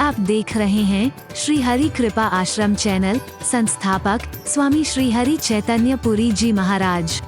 आप देख रहे हैं श्री हरि कृपा आश्रम चैनल। संस्थापक स्वामी श्री हरि चैतन्य पुरी जी महाराज।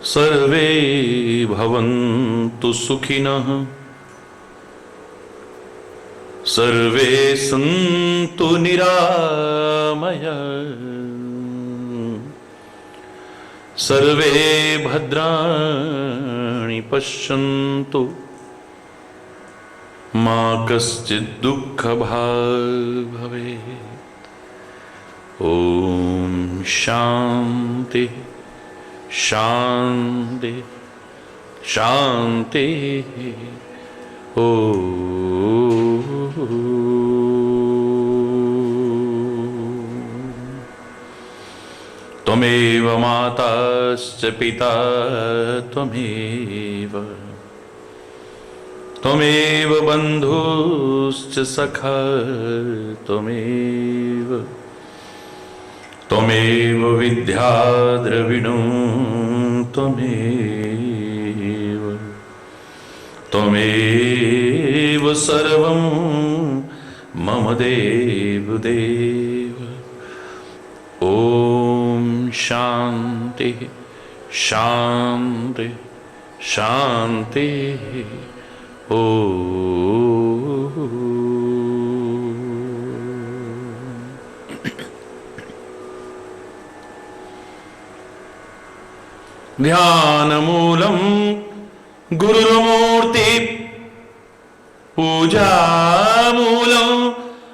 सर्वे भवन्तु सुखिनः, सर्वे सन्तु निरामयाः, सर्वे भद्राणि पश्यन्तु, मा कश्चित् दुःखभाग् भवेत्। ॐ शान्ति शांति शांति। ओ त्वमेव माताश्च पिता त्वमेव, त्वमेव बन्धुश्च सखा त्वमेव, त्वमेव विद्या द्रविणो त्वमेव, त्वमेव सर्वं मम देवदेव। ॐ शान्ति शान्ति शान्ति। ॐ ध्यानमूलं गुरुर्मूर्ति, पूजामूलं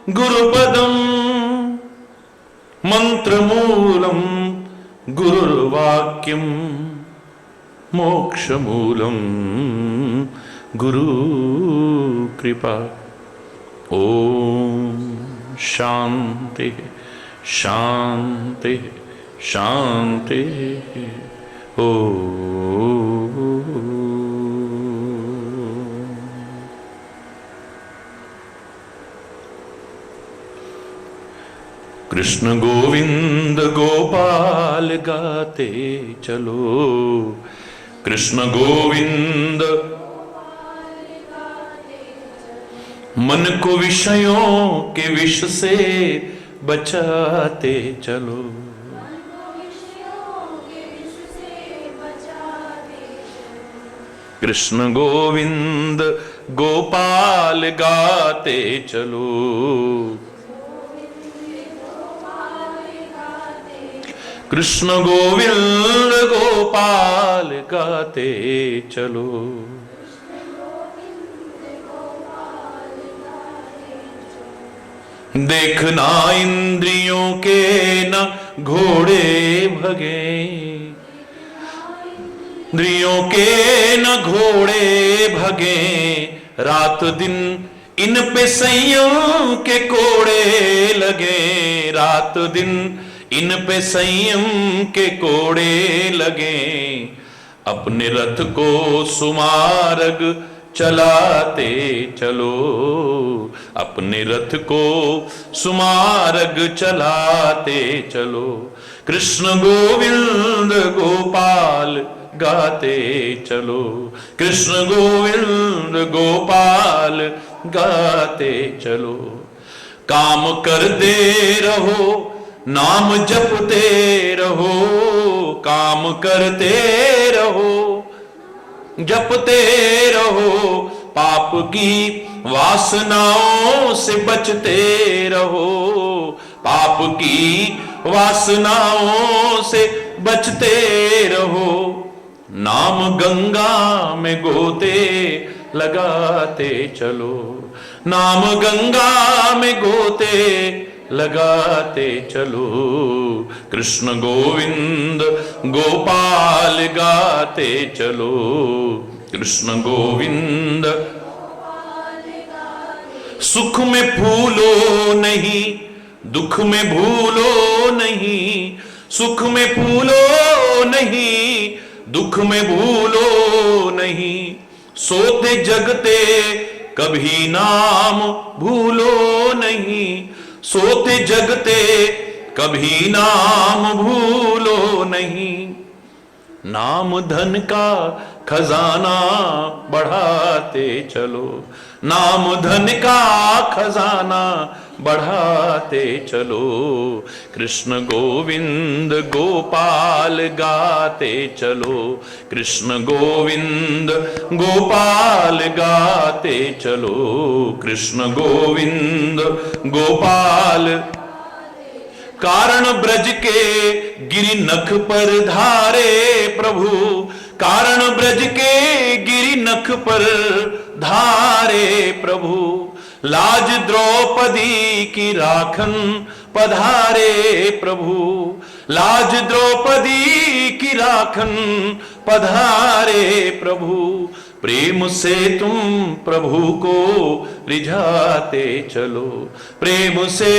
गुरुपदं, मंत्रमूलं गुरुर्वाक्यं, मोक्षमूलं गुरुकृपा। ॐ शान्ति शान्ति शान्ति। ओ कृष्ण गोविंद गोपाल गाते चलो, कृष्ण गोविंद मन को विषयों के विष से बचाते चलो, कृष्ण गोविंद गोपाल गाते चलो, कृष्ण गोविंद गोपाल गाते चलो। देखना इंद्रियों के न घोड़े भगे, इंद्रियों के न घोड़े भगे, रात दिन इन पे संयम के कोड़े लगे, रात दिन इन पे संयम के कोड़े लगे। अपने रथ को सुमार्ग चलाते चलो, अपने रथ को सुमार्ग चलाते चलो, कृष्ण गोविंद गोपाल गाते चलो, कृष्ण गोविंद गोपाल गाते चलो। काम करते रहो नाम जपते रहो, काम करते रहो जपते रहो, पाप की वासनाओं से बचते रहो, पाप की वासनाओं से बचते रहो। नाम गंगा में गोते लगाते चलो, नाम गंगा में गोते लगाते चलो, कृष्ण गोविंद गोपाल गाते चलो, कृष्ण गोविंद। सुख में फूलो नहीं, दुख में भूलो नहीं, सुख में फूलो नहीं, दुख में भूलो नहीं, सोते जगते कभी नाम भूलो नहीं, सोते जगते कभी नाम भूलो नहीं। नाम धन का खजाना बढ़ाते चलो, नाम धन का खजाना बढ़ाते चलो, कृष्ण गोविंद गोपाल गाते चलो, कृष्ण गोविंद गोपाल गाते चलो, कृष्ण गोविंद गोपाल। कारण ब्रज के गिरि नख पर धारे प्रभु, कारण ब्रज के गिरि नख पर धारे प्रभु, लाज द्रौपदी की राखन पधारे प्रभु, लाज द्रौपदी की राखन पधारे प्रभु, प्रेम से तुम प्रभु को रिझाते चलो, प्रेम से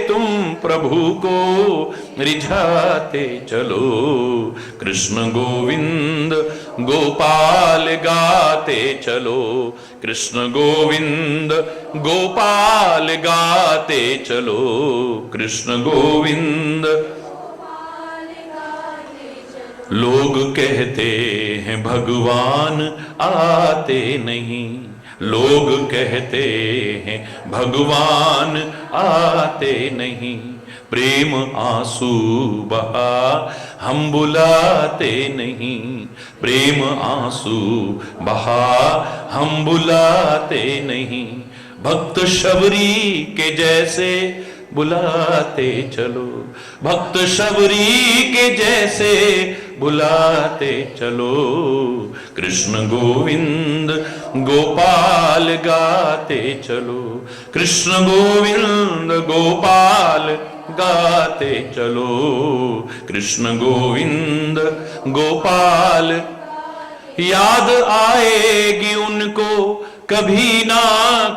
तुम प्रभु को रिझाते चलो, कृष्ण गोविंद गोपाल गाते चलो, कृष्ण गोविंद गोपाल गाते चलो, कृष्ण गोविंद। लोग कहते हैं भगवान आते नहीं, लोग कहते हैं भगवान आते नहीं, प्रेम आंसू बहा हम बुलाते नहीं, प्रेम आंसू बहा हम बुलाते नहीं, भक्त शबरी के जैसे बुलाते चलो, भक्त शबरी के जैसे बुलाते चलो, कृष्ण गोविंद गोपाल गाते चलो, कृष्ण गोविंद गोपाल गाते चलो, कृष्ण गोविंद गोपाल। याद आएगी उनको कभी ना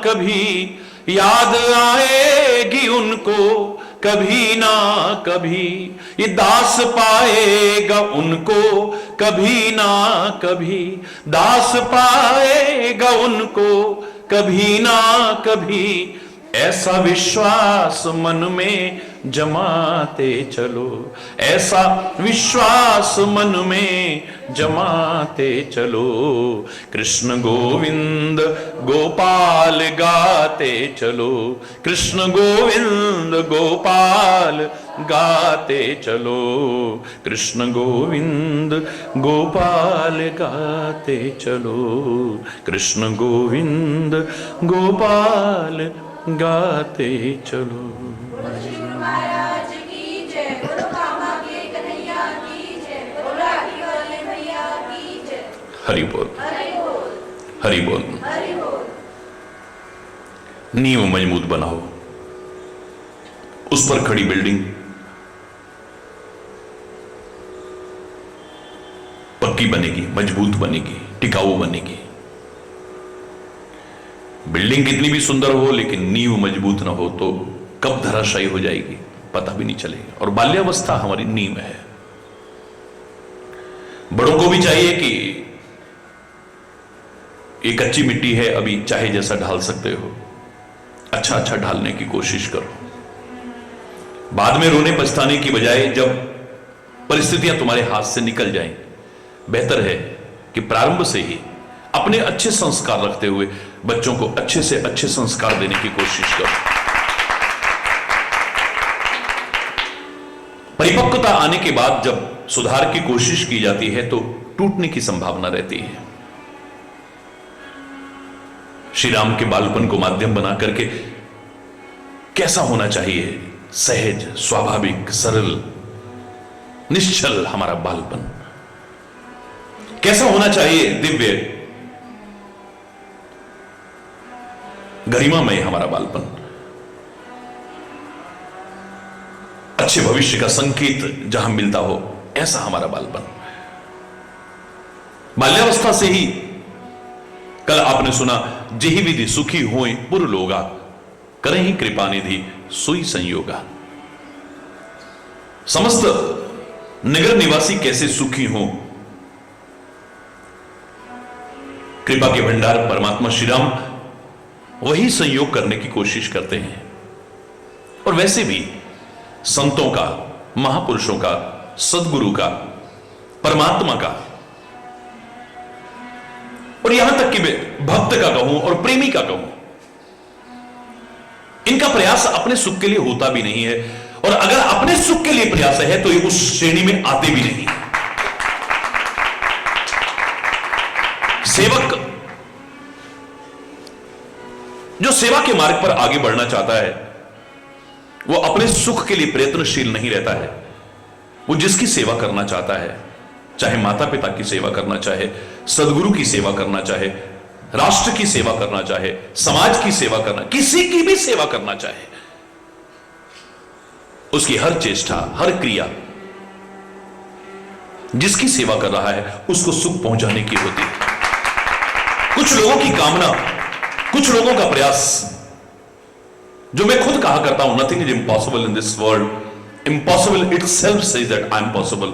कभी, याद आएगी उनको कभी ना कभी, ये दास पाएगा उनको कभी ना कभी, दास पाएगा उनको कभी ना कभी, ऐसा विश्वास मन में जमाते चलो, ऐसा विश्वास मन में जमाते चलो, कृष्ण गोविंद गोपाल गाते चलो, कृष्ण गोविंद गोपाल गाते चलो, कृष्ण गोविंद गोपाल गाते चलो, कृष्ण गोविंद गोपाल गाते चलो। महाराज की जय, बोलो कामा के कन्हैया की जय, बोलो राखी वाले भैया की जय। हरि बोल, हरि बोल, हरि बोल। हरि बोल। नींव मजबूत बनाओ, उस पर खड़ी बिल्डिंग पक्की बनेगी, मजबूत बनेगी, टिकाऊ बनेगी। बिल्डिंग कितनी भी सुंदर हो लेकिन नींव मजबूत ना हो तो कब धराशायी हो जाएगी पता भी नहीं चलेगा। और बाल्यावस्था हमारी नींव है। बड़ों को भी चाहिए कि ये कच्ची मिट्टी है, अभी चाहे जैसा ढाल सकते हो, अच्छा अच्छा ढालने की कोशिश करो। बाद में रोने पछताने की बजाय जब परिस्थितियां तुम्हारे हाथ से निकल जाएं, बेहतर है कि प्रारंभ से ही अपने अच्छे संस्कार रखते हुए बच्चों को अच्छे से अच्छे संस्कार देने की कोशिश करो। परिपक्वता आने के बाद जब सुधार की कोशिश की जाती है तो टूटने की संभावना रहती है। श्री राम के बालपन को माध्यम बना करके कैसा होना चाहिए, सहज, स्वाभाविक, सरल, निश्चल हमारा बालपन। कैसा होना चाहिए दिव्य गरिमामय हमारा बालपन, अच्छे भविष्य का संकेत जहां मिलता हो ऐसा हमारा बालपन। बाल्यावस्था से ही, कल आपने सुना, जेहि विधि सुखी होए पुर लोगा, करें ही कृपा निधि सुई संयोगा। समस्त नगर निवासी कैसे सुखी हो, कृपा के भंडार परमात्मा श्री राम वही संयोग करने की कोशिश करते हैं। और वैसे भी संतों का, महापुरुषों का, सदगुरु का, परमात्मा का, और यहां तक कि मैं भक्त का कहूं और प्रेमी का कहूं, इनका प्रयास अपने सुख के लिए होता भी नहीं है, और अगर अपने सुख के लिए प्रयास है तो ये उस श्रेणी में आते भी नहीं। सेवक जो सेवा के मार्ग पर आगे बढ़ना चाहता है वो अपने सुख के लिए प्रयत्नशील नहीं रहता है। वो जिसकी सेवा करना चाहता है, चाहे माता पिता की सेवा करना चाहे, सदगुरु की सेवा करना चाहे, राष्ट्र की सेवा करना चाहे, समाज की सेवा करना, किसी की भी सेवा करना चाहे, उसकी हर चेष्टा, हर क्रिया जिसकी सेवा कर रहा है उसको सुख पहुंचाने की होती है। कुछ लोगों की कामना, कुछ लोगों का प्रयास, जो मैं खुद कहा करता हूं, nothing is impossible in this world, impossible itself says that I am possible.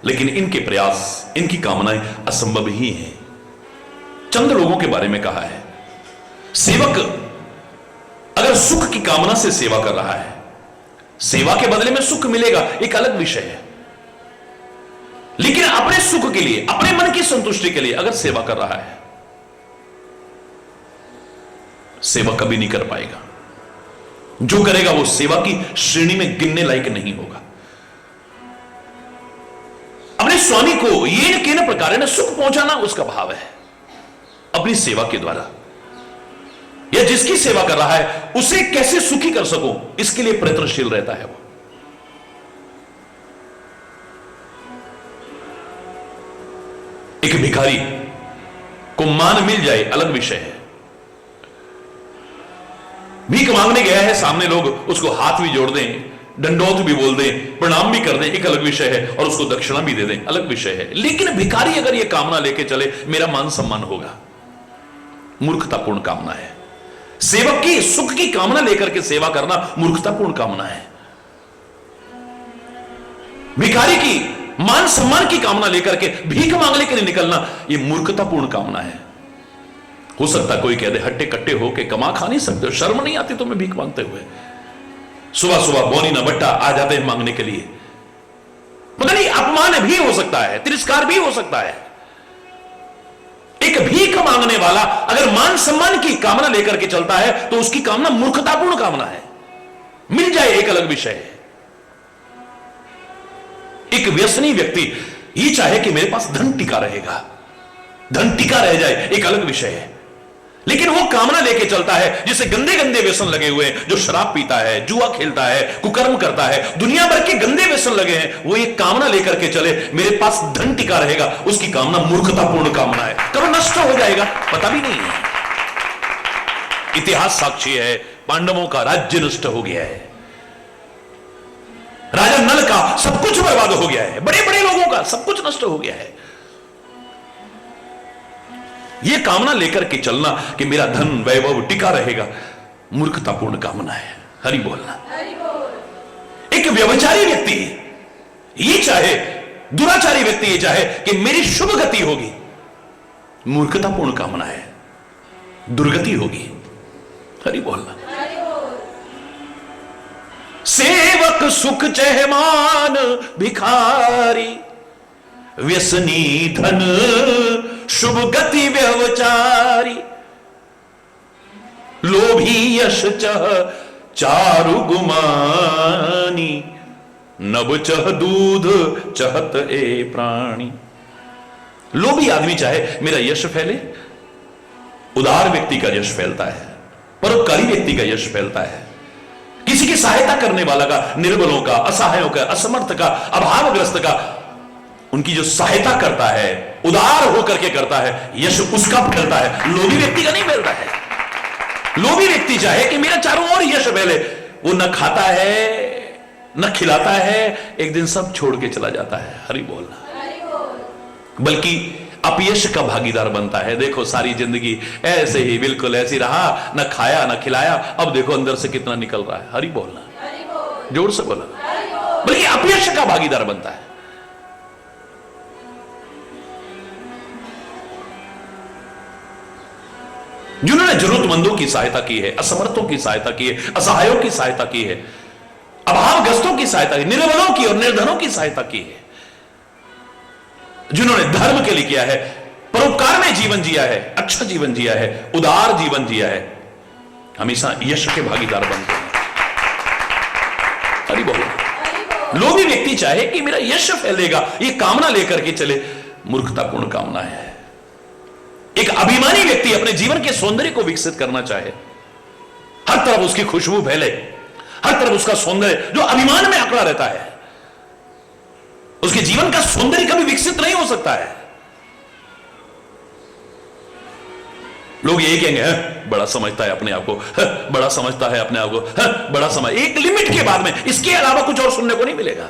लेकिन इनके प्रयास, इनकी कामनाएं असंभव ही हैं। चंद लोगों के बारे में कहा है, सेवक अगर सुख की कामना से सेवा कर रहा है, सेवा के बदले में सुख मिलेगा एक अलग विषय है, लेकिन अपने सुख के लिए, अपने मन की संतुष्टि के लिए अगर सेवा कर रहा है, सेवा कभी नहीं कर पाएगा। जो करेगा वो सेवा की श्रेणी में गिनने लायक नहीं होगा। अपने स्वामी को ये न केन प्रकार सुख पहुंचाना उसका भाव है, अपनी सेवा के द्वारा, या जिसकी सेवा कर रहा है उसे कैसे सुखी कर सकूं इसके लिए प्रयत्नशील रहता है वो। एक भिखारी को मान मिल जाए अलग विषय है, भीख मांगने गया है, सामने लोग उसको हाथ भी जोड़ दें, दंडोत भी बोल दें, प्रणाम भी कर दें, एक अलग विषय है, और उसको दक्षिणा भी दे दें, अलग विषय है। लेकिन भिखारी अगर यह कामना लेके चले मेरा मान सम्मान होगा, मूर्खतापूर्ण कामना है। सेवक की सुख की कामना लेकर के सेवा करना मूर्खतापूर्ण कामना है। भिखारी की मान सम्मान की कामना लेकर के भीख मांगने के लिए निकलना यह मूर्खतापूर्ण कामना है। हो सकता कोई कह दे हट्टे कट्टे हो के कमा खा नहीं सकते हो, शर्म नहीं आती तुम्हें भीख मांगते हुए? सुबह सुबह बोनी ना बट्टा आ जाते हैं मांगने के लिए। पता नहीं, अपमान भी हो सकता है, तिरस्कार भी हो सकता है। एक भीख मांगने वाला अगर मान सम्मान की कामना लेकर के चलता है तो उसकी कामना मूर्खतापूर्ण कामना है। मिल जाए एक अलग विषय है। एक व्यसनी व्यक्ति ये चाहे कि मेरे पास धन टिका रहेगा, धन टिका रह जाए, एक अलग विषय है। लेकिन वो कामना लेके चलता है जिसे गंदे गंदे व्यसन लगे हुए हैं, जो शराब पीता है, जुआ खेलता है, कुकर्म करता है, दुनिया भर के गंदे व्यसन लगे हैं, वो ये कामना लेकर के चले मेरे पास धन टिका रहेगा, उसकी कामना मूर्खतापूर्ण कामना है। कब नष्ट हो जाएगा पता भी नहीं है। इतिहास साक्षी है, पांडवों का राज्य नष्ट हो गया है, राजा नल का सब कुछ बर्बाद हो गया है, बड़े बड़े लोगों का सब कुछ नष्ट हो गया है। यह कामना लेकर के चलना कि मेरा धन वैभव टिका रहेगा, मूर्खतापूर्ण कामना है। हरि बोलना। एक व्यभिचारी व्यक्ति ये चाहे, दुराचारी व्यक्ति ये चाहे कि मेरी शुभ गति होगी, मूर्खतापूर्ण कामना है, दुर्गति होगी। हरि बोलना। सेवक सुख चहमान भिखारी, व्यसनी धन शुभ गति व्यवचारी, लोभी यश चह चारु गुमानी, नभ चह दूध चहत ए प्राणी। लोभी आदमी चाहे मेरा यश फैले, उदार व्यक्ति का यश फैलता है, परोपकारी व्यक्ति का यश फैलता है, किसी की सहायता करने वाला का, निर्बलों का, असहायों का, असमर्थ का, अभावग्रस्त का उनकी जो सहायता करता है, उदार होकर के करता है, यश उसका फैलता है, लोभी व्यक्ति का नहीं फैलता है। लोभी व्यक्ति चाहे कि मेरा चारों ओर यश फैले, वो न खाता है न खिलाता है, एक दिन सब छोड़ के चला जाता है। हरि बोलना, बल्कि अपयश का भागीदार बनता है। देखो सारी जिंदगी ऐसे ही बिल्कुल ऐसी रहा, न खाया न खिलाया, अब देखो अंदर से कितना निकल रहा है। हरि बोलना, जोर से बोला, बल्कि अपयश का भागीदार बनता है। जिन्होंने जरूरतमंदों की सहायता की है, असमर्थों की सहायता की है, असहायों की सहायता की है, अभावग्रस्तों की सहायता की, निर्बलों की और निर्धनों की सहायता की है, जिन्होंने धर्म के लिए किया है, परोपकार में जीवन जिया है, अच्छा जीवन जिया है, उदार जीवन जिया है, हमेशा यश के भागीदार बनते हैं। अरे बोलो, लोभी व्यक्ति चाहे कि मेरा यश फैलेगा, ये कामना लेकर के चले, मूर्खतापूर्ण कामना है। एक अभिमानी व्यक्ति अपने जीवन के सौंदर्य को विकसित करना चाहे, हर तरफ उसकी खुशबू फैले, हर तरफ उसका सौंदर्य जो अभिमान में आंकड़ा रहता है, उसके जीवन का सौंदर्य कभी विकसित नहीं हो सकता है। लोग यही कहेंगे बड़ा समझता है अपने आप को, बड़ा समझता है अपने आप को, बड़ा समझ, एक लिमिट के बाद में इसके अलावा कुछ और सुनने को नहीं मिलेगा।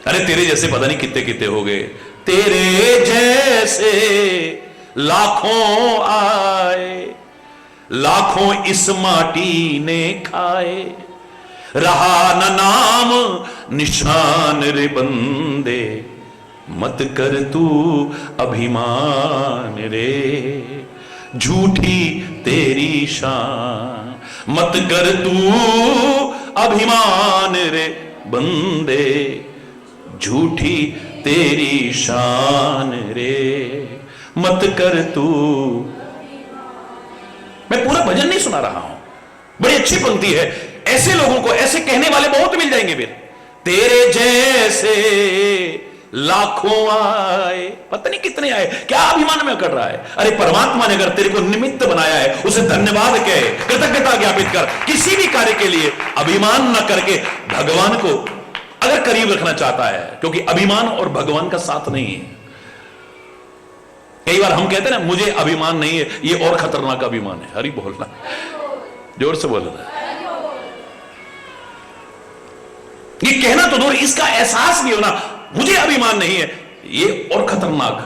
अरे तेरे जैसे पता नहीं कितने कितने हो गए, तेरे जैसे लाखों आए, लाखों इस माटी ने खाए, रहा न नाम निशान रे बंदे, मत कर तू अभिमान रे, झूठी तेरी शान, मत कर तू अभिमान रे बंदे, झूठी तेरी शान रे, मत कर तू। मैं पूरा भजन नहीं सुना रहा हूं, बड़ी अच्छी पंक्ति है। ऐसे लोगों को, ऐसे कहने वाले बहुत मिल जाएंगे फिर। तेरे जैसे लाखों आए, पता नहीं कितने आए, क्या अभिमान में कर रहा है। अरे परमात्मा ने अगर तेरे को निमित्त बनाया है, उसे धन्यवाद कहे, कृतज्ञता ज्ञापित कर। किसी भी कार्य के लिए अभिमान न करके भगवान को अगर करीब रखना चाहता है, क्योंकि अभिमान और भगवान का साथ नहीं है। कई बार हम कहते हैं ना मुझे अभिमान नहीं है, ये और खतरनाक अभिमान है। हरि बोलना, जोर से बोलना। ये कहना तो दूर, इसका एहसास भी होना मुझे अभिमान नहीं है, ये और खतरनाक।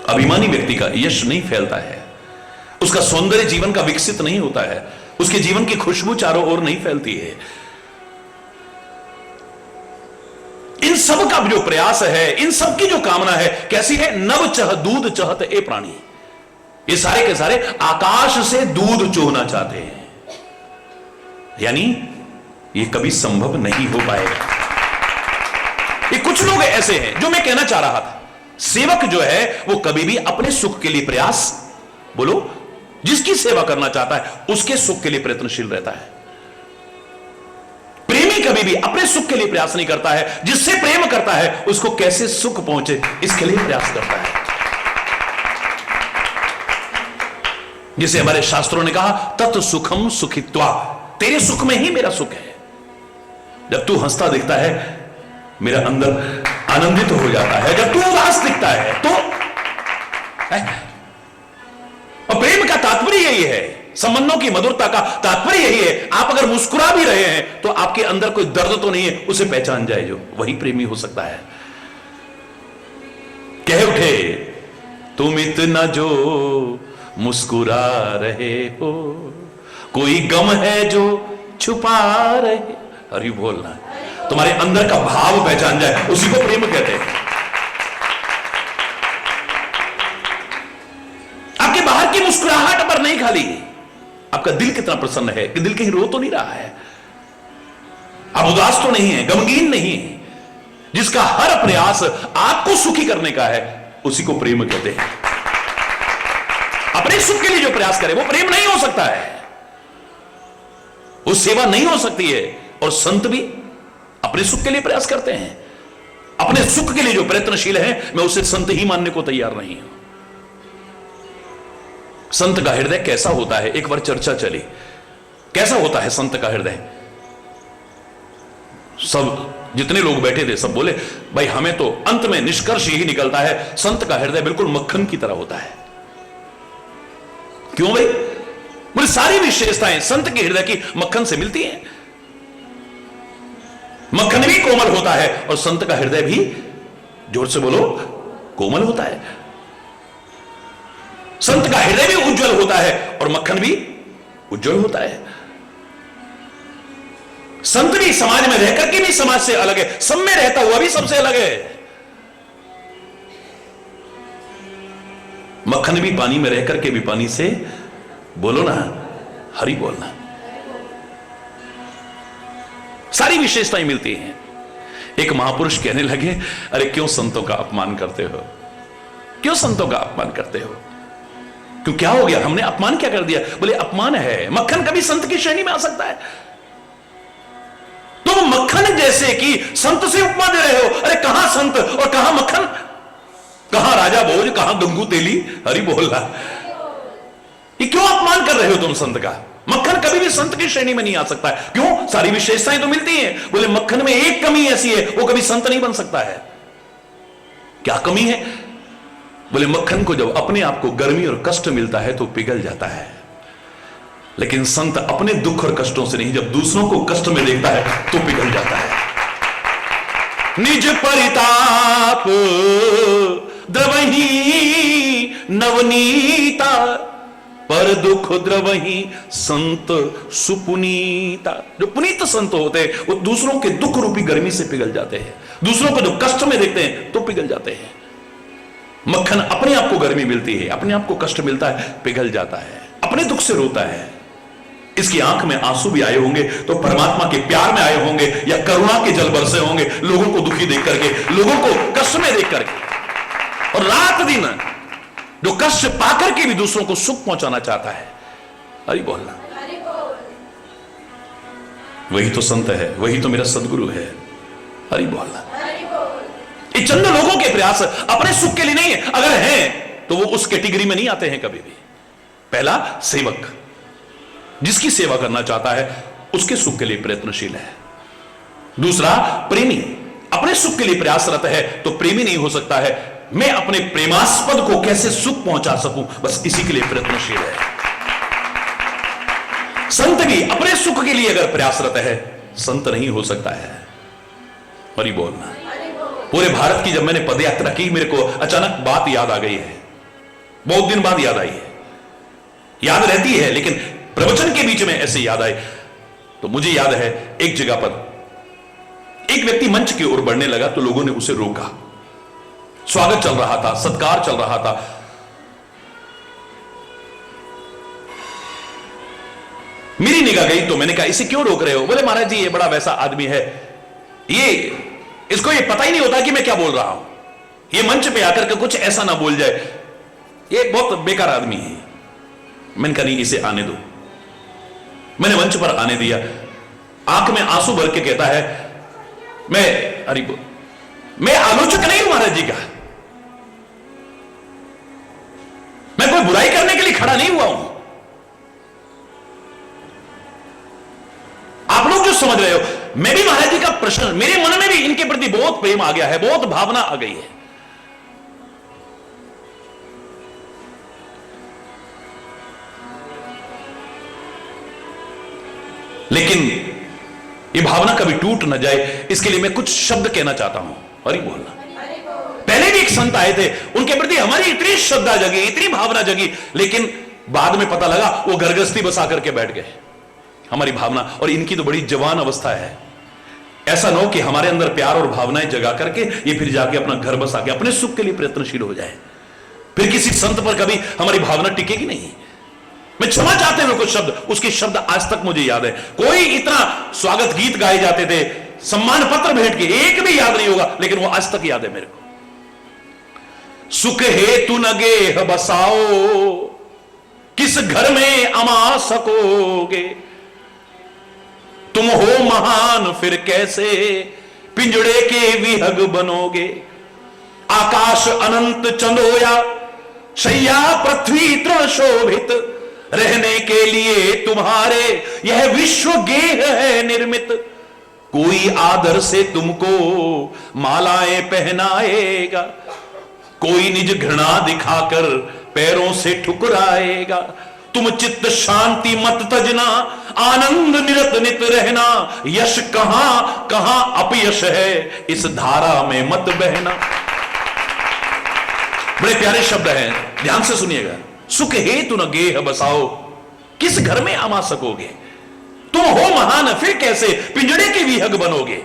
अभिमानी व्यक्ति का यश नहीं फैलता है, उसका सौंदर्य जीवन का विकसित नहीं होता है, उसके जीवन की खुशबू चारों ओर नहीं फैलती है। इन सब का जो प्रयास है, इन सब की जो कामना है, कैसी है? नव चह दूध चहत ए प्राणी। ये सारे के सारे आकाश से दूध चोहना चाहते हैं, यानी ये कभी संभव नहीं हो पाएगा। ये कुछ लोग ऐसे हैं, जो मैं कहना चाह रहा था, सेवक जो है वो कभी भी अपने सुख के लिए प्रयास, बोलो, जिसकी सेवा करना चाहता है उसके सुख के लिए प्रयत्नशील रहता है। प्रेमी कभी भी अपने सुख के लिए प्रयास नहीं करता है, जिससे प्रेम करता है उसको कैसे सुख पहुंचे इसके लिए प्रयास करता है। जिसे हमारे शास्त्रों ने कहा तत् सुखम सुखित्वा, तेरे सुख में ही मेरा सुख है। जब तू हंसता दिखता है मेरा अंदर आनंदित हो जाता है, जब तू उदास दिखता है तो और प्रेम का तात्पर्य यही है, संबंधों की मधुरता का तात्पर्य यही है। आप अगर मुस्कुरा भी रहे हैं तो आपके अंदर कोई दर्द तो नहीं है, उसे पहचान जाए, जो वही प्रेमी हो सकता है। कह उठे तुम इतना जो मुस्कुरा रहे हो, कोई गम है जो छुपा रहे। हरि बोलना, तुम्हारे अंदर का भाव पहचान जाए, उसी को प्रेम कहते हैं। आपके बाहर की मुस्कुराहट पर नहीं, खाली आपका दिल कितना प्रसन्न है, कि दिल कहीं रो तो नहीं रहा है, आप उदास तो नहीं है, गमगीन नहीं है। जिसका हर प्रयास आपको सुखी करने का है, उसी को प्रेम कहते हैं। अपने सुख के लिए जो प्रयास करे वो प्रेम नहीं हो सकता है, वो सेवा नहीं हो सकती है। और संत भी अपने सुख के लिए प्रयास करते हैं। अपने सुख के लिए जो प्रयत्नशील है, मैं उसे संत ही मानने को तैयार नहीं हूं। संत का हृदय कैसा होता है, एक बार चर्चा चली। कैसा होता है संत का हृदय? सब जितने लोग बैठे थे सब बोले भाई हमें तो अंत में निष्कर्ष यही निकलता है, संत का हृदय बिल्कुल मक्खन की तरह होता है। क्यों भाई? बोले सारी विशेषताएं संत के हृदय की मक्खन से मिलती हैं। मक्खन भी कोमल होता है और संत का हृदय भी, जोर से बोलो, कोमल होता है। संत का हृदय भी उज्जवल होता है और मक्खन भी उज्जवल होता है। संत भी समाज में रहकर के भी समाज से अलग है, सब में रहता हुआ भी सबसे अलग है। मक्खन भी पानी में रहकर के भी पानी से, बोलो ना, हरि बोलना। सारी विशेषताएं मिलती हैं। एक महापुरुष कहने लगे, अरे क्यों संतों का अपमान करते हो? क्यों संतों का अपमान करते हो? क्यों, क्या हो गया? हमने अपमान क्या कर दिया? बोले अपमान है, मक्खन कभी संत की श्रेणी में आ सकता है? तुम मक्खन जैसे कि संत से उपमा दे रहे हो। अरे कहां संत और कहां मक्खन, कहां राजा भोज, कहां गंगू तेली, हरि बोलना। ये क्यों अपमान कर रहे हो तुम संत का? मक्खन कभी भी संत की श्रेणी में नहीं आ सकता है। क्यों? सारी विशेषताएं तो मिलती हैं। बोले मक्खन में एक कमी ऐसी है, वो कभी संत नहीं बन सकता है। क्या कमी है? बोले मक्खन को जब अपने आप को गर्मी और कष्ट मिलता है तो पिघल जाता है, लेकिन संत अपने दुख और कष्टों से नहीं, जब दूसरों को कष्ट में देखता है तो पिघल जाता है। निज परिताप द्रवही नवनीता, पर दुख द्रवही संत सुपुनीता। जो पुनीत संत होते हैं वो दूसरों के दुख रूपी गर्मी से पिघल जाते हैं, दूसरों को जो कष्ट में देखते हैं तो पिघल जाते हैं। मक्खन अपने आप को गर्मी मिलती है, अपने आप को कष्ट मिलता है, पिघल जाता है, अपने दुख से रोता है। इसकी आंख में आंसू भी आए होंगे तो परमात्मा के प्यार में आए होंगे या करुणा के जल बरसे होंगे, लोगों को दुखी देख करके, लोगों को कष्ट में देख करके। और रात दिन जो कष्ट पाकर के भी दूसरों को सुख पहुंचाना चाहता है, हरि बोलना। वही तो संत है, वही तो मेरा सदगुरु है, हरि बोलना। ये चंद लोगों के प्रयास अपने सुख के लिए नहीं है, अगर हैं तो वो उस कैटेगरी में नहीं आते हैं कभी भी। पहला सेवक, जिसकी सेवा करना चाहता है उसके सुख के लिए प्रयत्नशील है। दूसरा प्रेमी, अपने सुख के लिए प्रयासरत है तो प्रेमी नहीं हो सकता है, मैं अपने प्रेमास्पद को कैसे सुख पहुंचा सकूं, बस इसी के लिए प्रयत्नशील है। संत भी अपने सुख के लिए अगर प्रयासरत है, संत नहीं हो सकता है, हरि बोलना। पूरे भारत की जब मैंने पदयात्रा की, मेरे को अचानक बात याद आ गई है, बहुत दिन बाद याद आई है। याद रहती है लेकिन प्रवचन के बीच में ऐसे याद आए। तो मुझे याद है एक जगह पर एक व्यक्ति मंच की ओर बढ़ने लगा तो लोगों ने उसे रोका। स्वागत चल रहा था, सत्कार चल रहा था। मेरी निगाह गई तो मैंने कहा इसे क्यों रोक रहे हो? बोले महाराज जी ये बड़ा वैसा आदमी है, इसको ये पता ही नहीं होता कि मैं क्या बोल रहा हूं, ये मंच पे आकर के कुछ ऐसा ना बोल जाए, ये बहुत बेकार आदमी है। मैंने कहा नहीं, इसे आने दो। मैंने मंच पर आने दिया, आंख में आंसू भर के कहता है, मैं आलोचक नहीं हूं महाराज जी का, मैं कोई बुराई करने के लिए खड़ा नहीं हुआ हूं। आप लोग जो समझ रहे हो, मैं भी महाराज जी का प्रश्न, मेरे मन में भी इनके प्रति बहुत प्रेम आ गया है, बहुत भावना आ गई है। लेकिन ये भावना कभी टूट न जाए, इसके लिए मैं कुछ शब्द कहना चाहता हूं, हरि बोलना। पहले भी एक संत आए थे, उनके प्रति हमारी इतनी श्रद्धा जगी, इतनी भावना जगी, लेकिन बाद में पता लगा वो घरगृहस्थी बसा करके बैठ गए। हमारी भावना और इनकी तो बड़ी जवान अवस्था है। ऐसा न हो कि हमारे अंदर प्यार और भावनाएं जगा करके ये फिर जाके अपना घर बसा के अपने सुख के लिए प्रयत्नशील हो जाए, फिर किसी संत पर कभी हमारी भावना टिकेगी नहीं। मैं क्षमा चाहते हुए कुछ शब्द, उसके शब्द आज तक मुझे याद है। कोई इतना स्वागत गीत गाए जाते थे, सम्मान पत्र भेंट के, एक भी याद नहीं होगा, लेकिन वो आज तक याद है मेरे को। सुख हेतु न गेह बसाओ, किस घर में अमा सकोगे, तुम हो महान फिर कैसे पिंजड़े के विहग बनोगे। आकाश अनंत चंदोया, शैया पृथ्वी तृण शोभित, रहने के लिए तुम्हारे यह विश्व गेह है निर्मित। कोई आदर से तुमको मालाएं पहनाएगा, कोई निज घृणा दिखाकर पैरों से ठुकराएगा। तुम चित्त शांति मत तजना, आनंद निरत नित रहना। यश कहां कहां अपयश है, इस धारा में मत बहना। बड़े प्यारे शब्द हैं, ध्यान से सुनिएगा। सुख हेतु न गेह बसाओ, किस घर में आमा सकोगे। तुम हो महान फिर कैसे पिंजड़े के विहग बनोगे।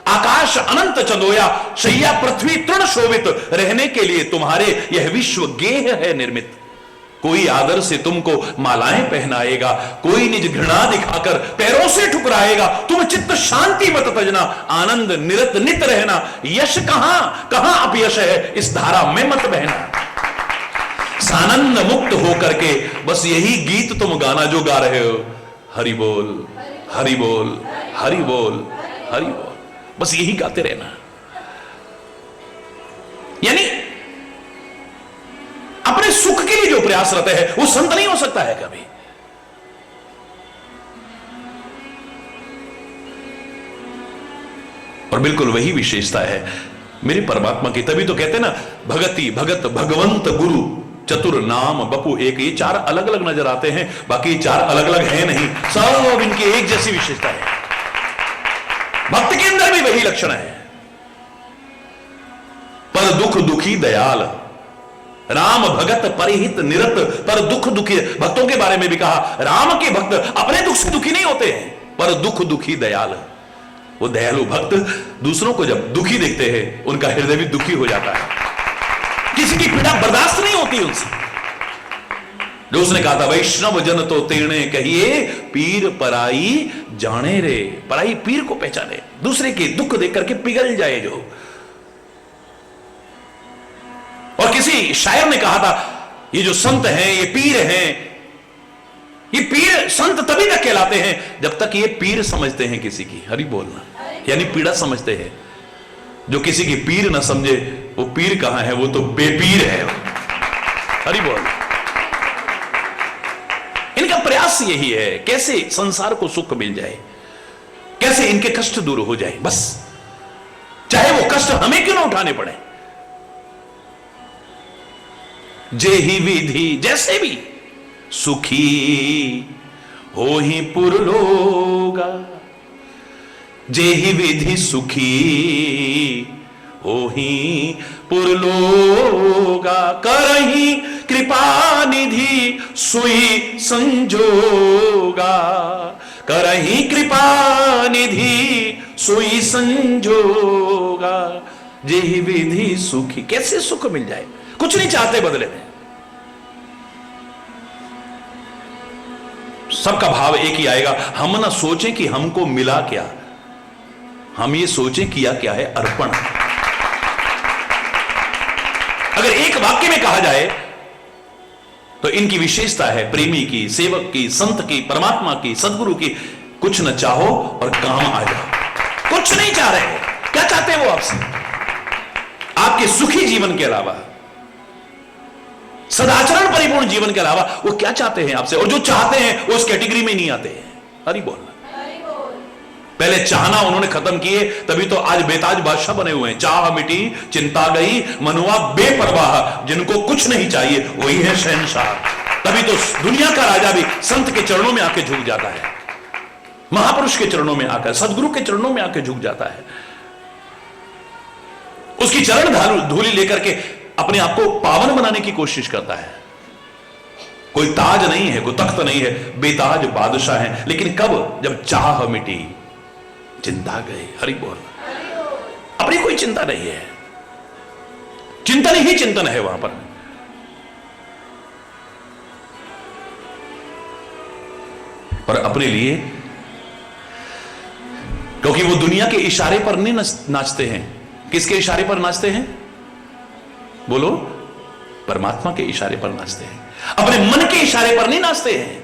आकाश अनंत चंदोया, शैया पृथ्वी तृण शोभित। रहने के लिए तुम्हारे यह विश्व गेह है निर्मित। कोई आदर से तुमको मालाएं पहनाएगा, कोई निज घृणा दिखाकर पैरों से ठुकराएगा। तुम चित्त शांति मत तजना, आनंद निरत नित रहना। यश कहां कहां अपयश है, इस धारा में मत बहना। सानंद मुक्त होकर के बस यही गीत तुम गाना जो गा रहे हो। हरि बोल हरि बोल हरि बोल हरि बोल, बस यही गाते रहना। यानी अपने सुख के लिए जो प्रयासरत है वो संत नहीं हो सकता है कभी। और बिल्कुल वही विशेषता है मेरे परमात्मा की। तभी तो कहते हैं ना, भगति भगत भगवंत गुरु चतुर नाम बपू एक। ये चार अलग अलग नजर आते हैं, बाकी चार अलग अलग है नहीं, सब इनकी एक जैसी विशेषता है। भक्त के अंदर भी वही लक्षण है। पर दुख दुखी दयाल, राम भगत परिहित निरत। पर दुख दुखी, भक्तों के बारे में भी कहा, राम के भक्त अपने दुख से दुखी नहीं होते हैं, पर दुख दुखी दयाल। वो दयालु भक्त दूसरों को जब दुखी देखते हैं, उनका हृदय भी दुखी हो जाता है। किसी की पीड़ा बर्दाश्त नहीं होती उनसे। जो उसने कहा था, वैष्णव जन तो तेणे कहिए, पीर पराई जाने रे। पराई पीर को पहचाने, दूसरे के दुख देख करके पिघल जाए जो। और किसी शायर ने कहा था, ये जो संत हैं, ये पीर हैं, ये पीर संत तभी तक कहलाते हैं जब तक ये पीर समझते हैं किसी की। हरि बोलना, यानी पीड़ा समझते हैं। जो किसी की पीर ना समझे, वो पीर कहां है, वो तो बेपीर है। हरि बोल। इनका प्रयास यही है, कैसे संसार को सुख मिल जाए, कैसे इनके कष्ट दूर हो जाए, बस। चाहे वो कष्ट हमें क्यों ना उठाने पड़े। जे ही विधि जैसे भी सुखी हो ही पुरलोगा। जे ही विधि सुखी हो ही पुरलोगा। करही कृपा निधि सुई संजोगा। करही कृपा निधि सुई संजोगा। जे ही विधि सुखी, कैसे सुख मिल जाए, कुछ नहीं चाहते बदले में। सबका भाव एक ही आएगा, हम ना सोचें कि हमको मिला क्या, हम ये सोचें किया क्या है अर्पण। अगर एक वाक्य में कहा जाए तो इनकी विशेषता है प्रेमी की, सेवक की, संत की, परमात्मा की, सदगुरु की। कुछ न चाहो और काम आ जाओ। कुछ नहीं चाह रहे। क्या चाहते हैं वो आपसे? आपके सुखी जीवन के अलावा, सदाचरण परिपूर्ण जीवन के अलावा वो क्या चाहते हैं आपसे? और जो चाहते हैं वो उस कैटेगरी में नहीं आते हैं। हरि बोलना। पहले चाहना उन्होंने खत्म किए, तभी तो आज बेताज बादशाह बने हुए हैं। चाह मिटी चिंता गई, मनुआ बेपरवाह। जिनको कुछ नहीं चाहिए वही है शहंशाह। तभी तो दुनिया का राजा भी संत के चरणों में आके झुक जाता है, महापुरुष के चरणों में आकर, सदगुरु के चरणों में आके झुक जाता है। उसकी चरण धूलि लेकर के अपने आप को पावन बनाने की कोशिश करता है। कोई ताज नहीं है, कोई तख्त नहीं है, बेताज बादशाह है। लेकिन कब? जब चाह मिटी चिंता गई। हरि बोल। अपनी कोई चिंता नहीं है, चिंतन ही चिंतन है वहां पर। पर अपने लिए, क्योंकि वो दुनिया के इशारे पर नहीं नाचते हैं। किसके इशारे पर नाचते हैं? बोलो। परमात्मा के इशारे पर नाचते हैं। अपने मन के इशारे पर नहीं नाचते हैं,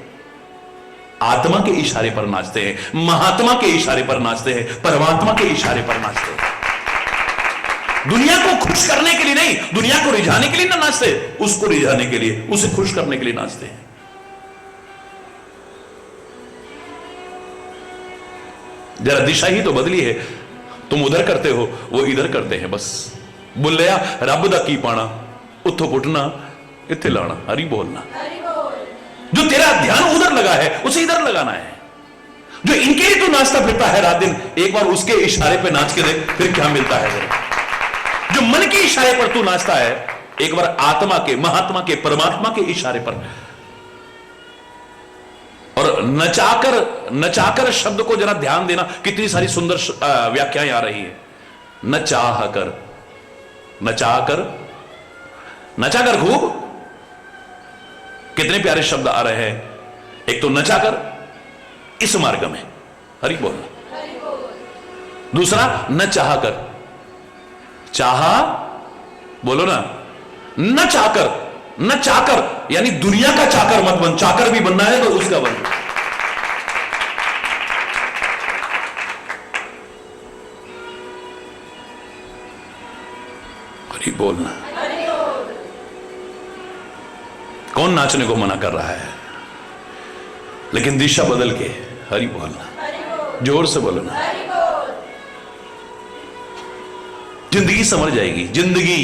आत्मा के इशारे पर नाचते हैं, महात्मा के इशारे पर नाचते हैं, परमात्मा के इशारे पर नाचते हैं। दुनिया को खुश करने के लिए नहीं, दुनिया को रिझाने के लिए ना नाचते, उसको रिझाने के लिए, उसे खुश करने के लिए नाचते हैं। जरा दिशा ही तो बदली है। तुम उधर करते हो, वो इधर करते हैं। बस बोलिया रब दा की पाना, उथों पुटना इत्थे लाना, हरी बोलना। जो तेरा ध्यान उधर लगा है उसे इधर लगाना है। जो इनके लिए तू नाचता फिरता है रात दिन, एक बार उसके इशारे पे नाच के देख, फिर क्या मिलता है जरा। जो मन के इशारे पर तू नाचता है, एक बार आत्मा के, महात्मा के, परमात्मा के इशारे पर। और नचाकर, नचाकर शब्द को जरा ध्यान देना, कितनी सारी सुंदर व्याख्याएं आ रही है। नचाह कर, नचाकर, नचाकर खूब, कितने प्यारे शब्द आ रहे हैं। एक तो नचाकर इस मार्ग में, हरि बोल। दूसरा न चाह कर, चाहा बोलो ना, न चाकर, न चाकर यानी दुनिया का चाकर मत बन। चाकर भी बनना है तो उसका बन। हरि बोलना। कौन नाचने को मना कर रहा है? लेकिन दिशा बदल के हरि बोलना, जोर से बोलो ना। जिंदगी समझ जाएगी, जिंदगी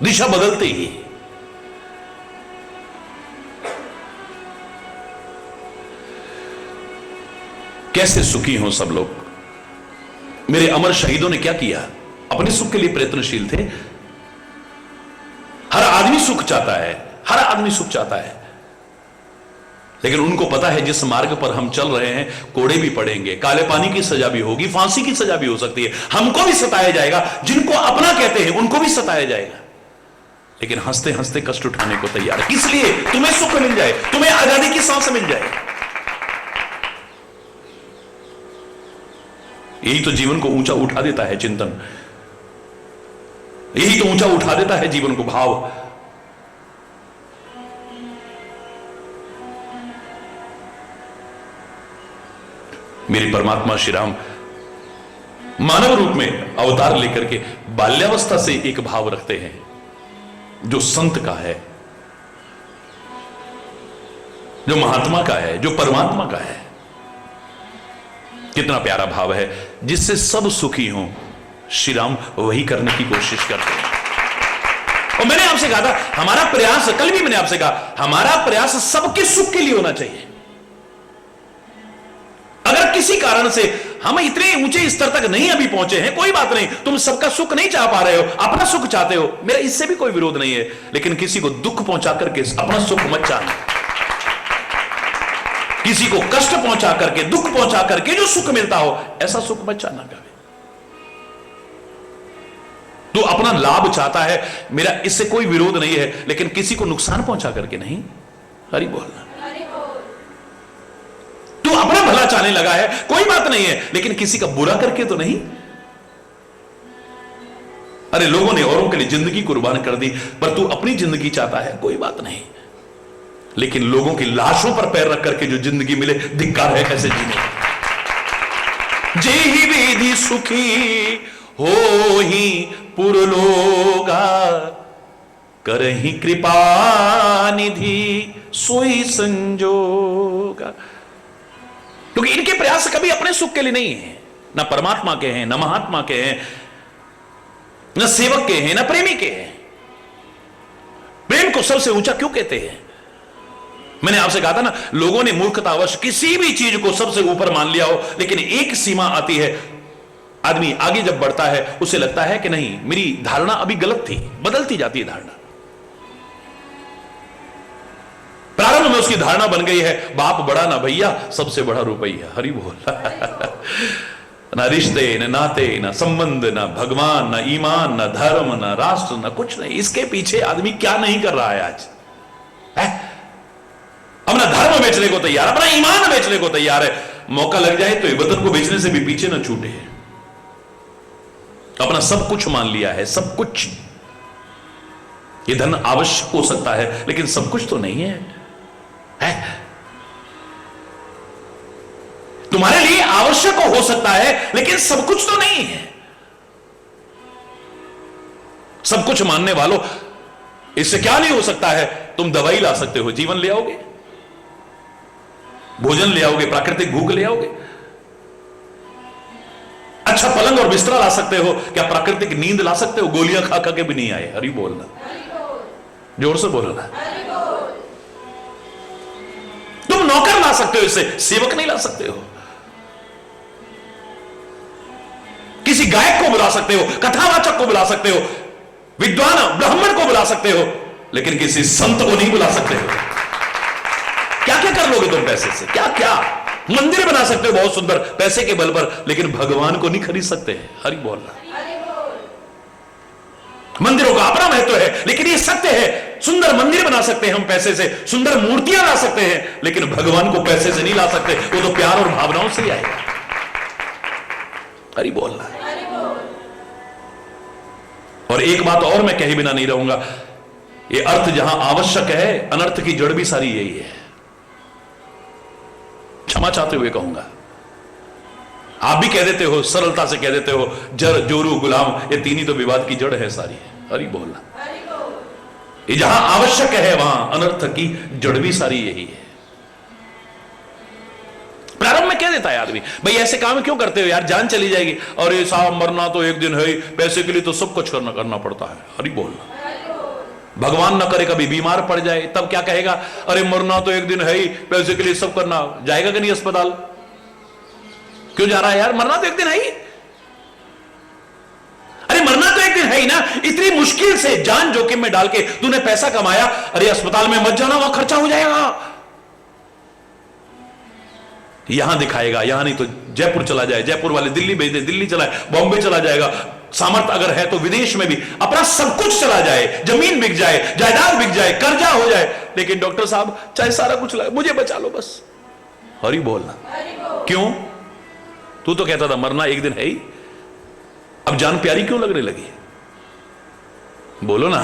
दिशा बदलते ही। कैसे सुखी हो सब लोग। मेरे अमर शहीदों ने क्या किया? अपने सुख के लिए प्रयत्नशील थे। हर आदमी सुख चाहता है, हर आदमी सुख चाहता है, लेकिन उनको पता है जिस मार्ग पर हम चल रहे हैं कोड़े भी पड़ेंगे, काले पानी की सजा भी होगी, फांसी की सजा भी हो सकती है, हमको भी सताया जाएगा, जिनको अपना कहते हैं उनको भी सताया जाएगा, लेकिन हंसते हंसते कष्ट उठाने को तैयार है। किस लिए? तुम्हें सुख मिल जाए, तुम्हें आजादी की सांस मिल जाए। यही तो जीवन को ऊंचा उठा देता है चिंतन, यही तो ऊंचा उठा देता है जीवन को भाव। मेरे परमात्मा श्री राम मानव रूप में अवतार लेकर के बाल्यावस्था से एक भाव रखते हैं जो संत का है, जो महात्मा का है, जो परमात्मा का है। कितना प्यारा भाव है, जिससे सब सुखी हों, श्री राम वही करने की कोशिश करते हैं। और मैंने आपसे कहा था, हमारा प्रयास, कल भी मैंने आपसे कहा, हमारा प्रयास सबके सुख के लिए होना चाहिए। अगर किसी कारण से हम इतने ऊंचे स्तर तक नहीं अभी पहुंचे हैं, कोई बात नहीं, तुम सबका सुख नहीं चाह पा रहे हो, अपना सुख चाहते हो, मेरा इससे भी कोई विरोध नहीं है, लेकिन किसी को दुख पहुंचा करके अपना सुख मत चाहना। किसी को कष्ट पहुंचा करके, दुख पहुंचा करके जो सुख मिलता हो, ऐसा सुख मत चाहना कभी। तू अपना लाभ चाहता है, मेरा इससे कोई विरोध नहीं है, लेकिन किसी को नुकसान पहुंचा करके नहीं। हरि बोलना। तू अपना भला चाहने लगा है, कोई बात नहीं है, लेकिन किसी का बुरा करके तो नहीं। अरे लोगों ने औरों के लिए जिंदगी कुर्बान कर दी, पर तू अपनी जिंदगी चाहता है, कोई बात नहीं, लेकिन लोगों की लाशों पर पैर रख करके जो जिंदगी मिले, धिक्कार है ऐसे जीने। जे ही विधि सुखी हो ही पुरलोगा, करहि कृपा निधि सोई संजोगा। क्योंकि इनके प्रयास कभी अपने सुख के लिए नहीं है, ना परमात्मा के हैं, ना महात्मा के हैं, ना सेवक के हैं, ना प्रेमी के हैं। प्रेम को सबसे ऊंचा क्यों कहते हैं? मैंने आपसे कहा था ना, लोगों ने मूर्खतावश किसी भी चीज को सबसे ऊपर मान लिया हो, लेकिन एक सीमा आती है, आदमी आगे जब बढ़ता है उसे लगता है कि नहीं, मेरी धारणा अभी गलत थी, बदलती जाती है धारणा। प्रारंभ में उसकी धारणा बन गई है, बाप बड़ा ना भैया, सबसे बड़ा रुपया। हरि बोल। ना रिश्ते, न नाते, ना संबंध, ना भगवान, ना ईमान, ना धर्म, ना राष्ट्र, ना कुछ नहीं। इसके पीछे आदमी क्या नहीं कर रहा है आज है? अपना धर्म बेचने को तैयार, अपना ईमान बेचने को तैयार है। मौका लग जाए तो ये वतन को बेचने से भी पीछे न छूटे। अपना सब कुछ मान लिया है, सब कुछ। ये धन आवश्यक हो सकता है, लेकिन सब कुछ तो नहीं है, है? तुम्हारे लिए आवश्यक हो सकता है, लेकिन सब कुछ तो नहीं है। सब कुछ मानने वालों, इससे क्या नहीं हो सकता है? तुम दवाई ला सकते हो, जीवन ले आओगे, भोजन ले आओगे, प्राकृतिक भूख ले आओगे, अच्छा पलंग और बिस्तरा ला सकते हो, क्या प्राकृतिक नींद ला सकते हो? गोलियां खा खा के भी नहीं आए। हरि बोलना, जोर से बोलना। तुम नौकर ला सकते हो, इससे सेवक नहीं ला सकते हो। किसी गायक को बुला सकते हो, कथावाचक को बुला सकते हो, विद्वान ब्राह्मण को बुला सकते हो, लेकिन किसी संत को नहीं बुला सकते हो। क्या क्या कर लोगे तुम पैसे से? क्या क्या मंदिर बना सकते हो बहुत सुंदर पैसे के बल पर, लेकिन भगवान को नहीं खरीद सकते हैं। हरि बोलना। मंदिरों का अपना महत्व है, लेकिन ये सत्य है, सुंदर मंदिर बना सकते हैं हम पैसे से, सुंदर मूर्तियां ला सकते हैं, लेकिन भगवान को पैसे से नहीं ला सकते। वो तो प्यार और भावनाओं से ही आएगा। हरि बोलना। और एक बात और मैं कहे बिना नहीं रहूंगा, ये अर्थ जहां आवश्यक है, अनर्थ की जड़ भी सारी यही है। क्षमा चाहते हुए कहूंगा, आप भी कह देते हो, सरलता से कह देते हो, जर जोरू गुलाम, ये तीन ही तो विवाद की जड़ है सारी। हरि बोलना। ये जहां आवश्यक है वहां अनर्थ की जड़ भी सारी यही है। प्रारंभ में कह देता है आदमी, भाई ऐसे काम क्यों करते हो यार, जान चली जाएगी। और ये साहब मरना तो एक दिन है ही, पैसे के लिए तो सब कुछ करना पड़ता है। हरि बोलना। भगवान न करे कभी बीमार पड़ जाए, तब क्या कहेगा, अरे मरना तो एक दिन है ही, पैसे के लिए सब करना। जाएगा कि नहीं अस्पताल? क्यों जा रहा है यार, मरना तो एक दिन है ही। अरे मरना तो एक दिन है ही ना, इतनी मुश्किल से जान जोखिम में डाल के तूने पैसा कमाया, अरे अस्पताल में मत जाना, वहां खर्चा हो जाएगा। यहां दिखाएगा, यहां नहीं तो जयपुर चला जाए, जयपुर वाले दिल्ली भेज दे, दिल्ली चला जाए, बॉम्बे चला जाएगा, सामर्थ्य अगर है तो विदेश में भी अपना सब कुछ चला जाए, जमीन बिक जाए, जायदाद बिक जाए, कर्जा हो जाए, लेकिन डॉक्टर साहब चाहे सारा कुछ लगे, मुझे बचा लो बस। हरि बोलना। क्यों? तू तो कहता था मरना एक दिन है ही, अब जान प्यारी क्यों लगने लगी? बोलो ना।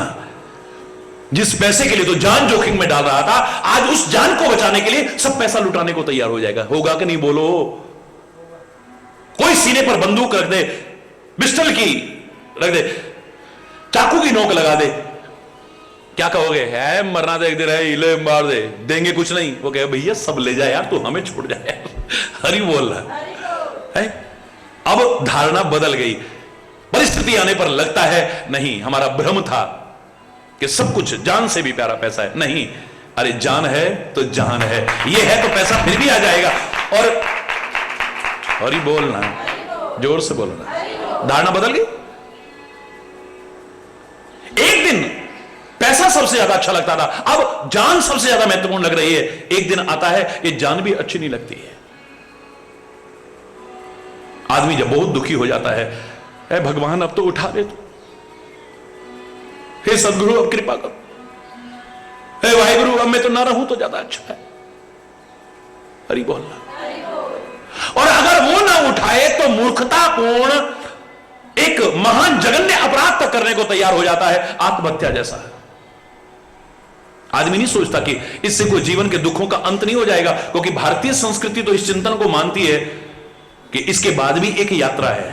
जिस पैसे के लिए तो जान जोखिम में डाल रहा था, आज उस जान को बचाने के लिए सब पैसा लुटाने को तैयार हो जाएगा। होगा कि नहीं? बोलो। कोई सीने पर बंदूक रख दे, पिस्टल की रख दे, चाकू की नोक लगा दे, क्या कहोगे? है मरना तो एक दिन है, ले मार दे, देंगे कुछ नहीं। वो कहे भैया सब ले जाए यार, तू हमें छोड़ जाए। हरि बोल रहा है। अब धारणा बदल गई, परिस्थिति आने पर लगता है नहीं, हमारा भ्रम था कि सब कुछ जान से भी प्यारा पैसा है। नहीं, अरे जान है तो जान है, ये है तो पैसा फिर भी आ जाएगा। और हरि बोलना, जोर से बोलना। धारणा बदल गई। एक दिन पैसा सबसे ज्यादा अच्छा लगता था, अब जान सबसे ज्यादा महत्वपूर्ण लग रही है। एक दिन आता है ये जान भी अच्छी नहीं लगती है। आदमी जब बहुत दुखी हो जाता है, ऐ भगवान अब तो उठा दे, तो हे सदगुरु अब कृपा करो, हे वाहिगुरु अब मैं तो ना रहूं तो ज्यादा अच्छा है। हरि बोलना। और अगर वो ना उठाए तो मूर्खतापूर्ण एक महान जघन्य अपराध तक करने को तैयार हो जाता है, आत्महत्या जैसा है। आदमी नहीं सोचता कि इससे कोई जीवन के दुखों का अंत नहीं हो जाएगा, क्योंकि भारतीय संस्कृति तो इस चिंतन को मानती है कि इसके बाद भी एक यात्रा है।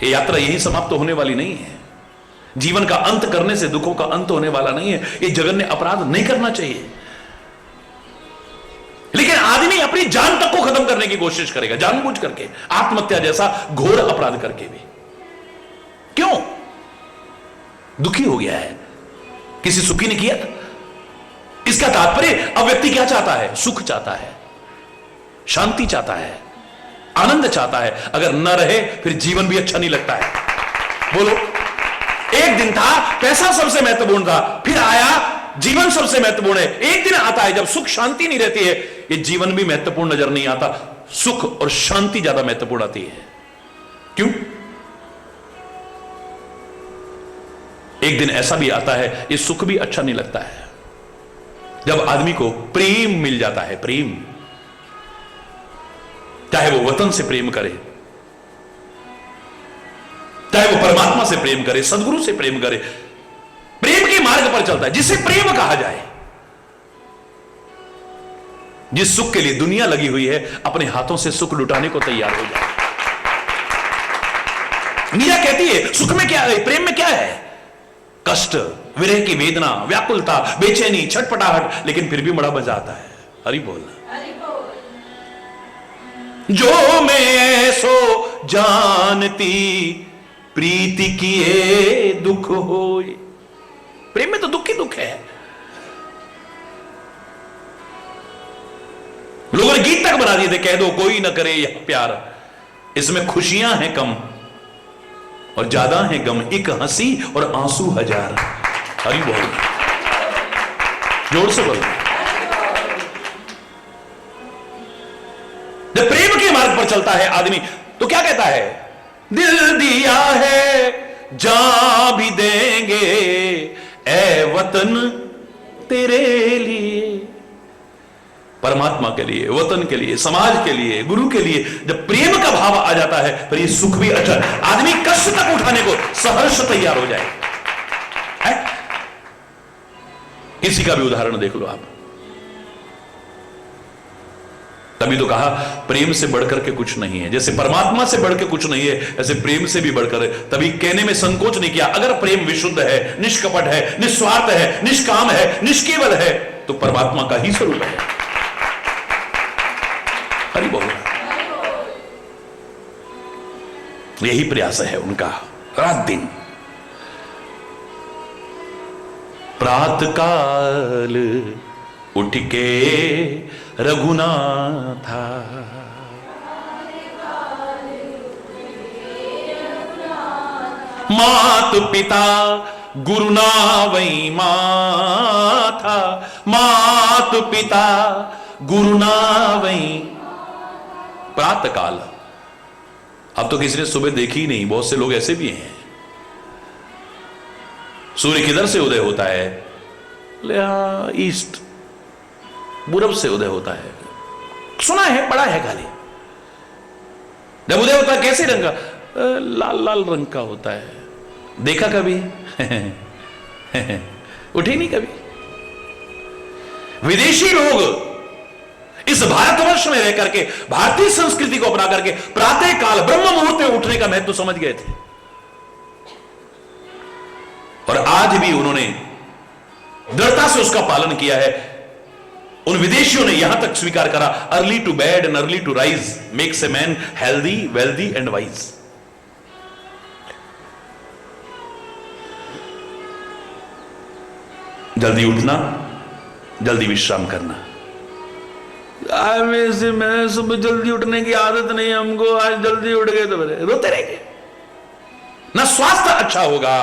ये यात्रा यही समाप्त होने वाली नहीं है। जीवन का अंत करने से दुखों का अंत होने वाला नहीं है। ये जघन्य अपराध नहीं करना चाहिए, लेकिन आदमी अपनी जान तक को खत्म करने की कोशिश करेगा, जानबूझ करके, आत्महत्या जैसा घोर अपराध करके भी। क्यों? दुखी हो गया है, किसी सुखी ने किया। इसका तात्पर्य अब व्यक्ति क्या चाहता है? सुख चाहता है, शांति चाहता है, आनंद चाहता है। अगर न रहे फिर जीवन भी अच्छा नहीं लगता है। बोलो। एक दिन था पैसा सबसे महत्वपूर्ण था, फिर आया जीवन सबसे महत्वपूर्ण है। एक दिन आता है जब सुख शांति नहीं रहती है, ये जीवन भी महत्वपूर्ण नजर नहीं आता, सुख और शांति ज्यादा महत्वपूर्ण आती है। क्यों? एक दिन ऐसा भी आता है ये सुख भी अच्छा नहीं लगता है, जब आदमी को प्रेम मिल जाता है। प्रेम, चाहे वो वतन से प्रेम करे, चाहे वो परमात्मा से प्रेम करे, सदगुरु से प्रेम करे, प्रेम के मार्ग पर चलता है, जिसे प्रेम कहा जाए। जिस सुख के लिए दुनिया लगी हुई है, अपने हाथों से सुख लुटाने को तैयार हो जाए। मीरा कहती है सुख में क्या है, प्रेम में क्या है? कष्ट, विरह की वेदना, व्याकुलता, बेचैनी, छटपटाहट, लेकिन फिर भी बड़ा मजा आता है। हरि बोल। जो मैं सो जानती, प्रीति किए दुख होए। प्रेम में तो दुख ही दुख है। लोगों ने गीत तक बना दिए थे, कह दो कोई ना करे यह प्यार, इसमें खुशियां हैं कम और ज्यादा है गम, एक हंसी और आंसू हजार। हरि बोल, जोर से बोल। जब प्रेम के मार्ग पर चलता है आदमी तो क्या कहता है, दिल दिया है जान भी देंगे ए वतन तेरे लिए। परमात्मा के लिए, वतन के लिए, समाज के लिए, गुरु के लिए जब प्रेम का भाव आ जाता है फिर ये सुख भी अच्छा, आदमी कष्ट तक उठाने को सहर्ष तैयार हो जाए। किसी का भी उदाहरण देख लो आप। तभी तो कहा प्रेम से बढ़कर के कुछ नहीं है। जैसे परमात्मा से बढ़ के कुछ नहीं है, ऐसे प्रेम से भी बढ़कर है। तभी कहने में संकोच नहीं किया, अगर प्रेम विशुद्ध है, निष्कपट है, निस्वार्थ है, निष्काम है, निष्केवल है, तो परमात्मा का ही स्वरूप है। हरि बोल। यही प्रयास है उनका रात दिन। प्रातः काल उठ के रघुनाथा, मात पिता गुरु ना वही माथा, मात पिता गुरु ना वही। प्रातः काल, अब तो किसी ने सुबह देखी ही नहीं, बहुत से लोग ऐसे भी हैं। सूर्य किधर से उदय होता है, ईस्ट, पूरब से उदय होता है। सुना है, पढ़ा है खाली। जब उदय होता है कैसे रंग का, लाल लाल रंग का होता है। देखा कभी? उठे नहीं कभी। विदेशी लोग इस भारतवर्ष में रह करके भारतीय संस्कृति को अपना करके प्रातः काल ब्रह्म मुहूर्त में उठने का महत्व समझ गए थे, और आज भी उन्होंने दृढ़ता से उसका पालन किया है। उन विदेशियों ने यहां तक स्वीकार करा, early to bed and early to rise makes a man healthy, wealthy and wise. जल्दी उठना, जल्दी विश्राम करना। मैं सुबह जल्दी उठने की आदत नहीं हमको, आज जल्दी उठ गए तो रोते रहेंगे। ना स्वास्थ्य अच्छा होगा,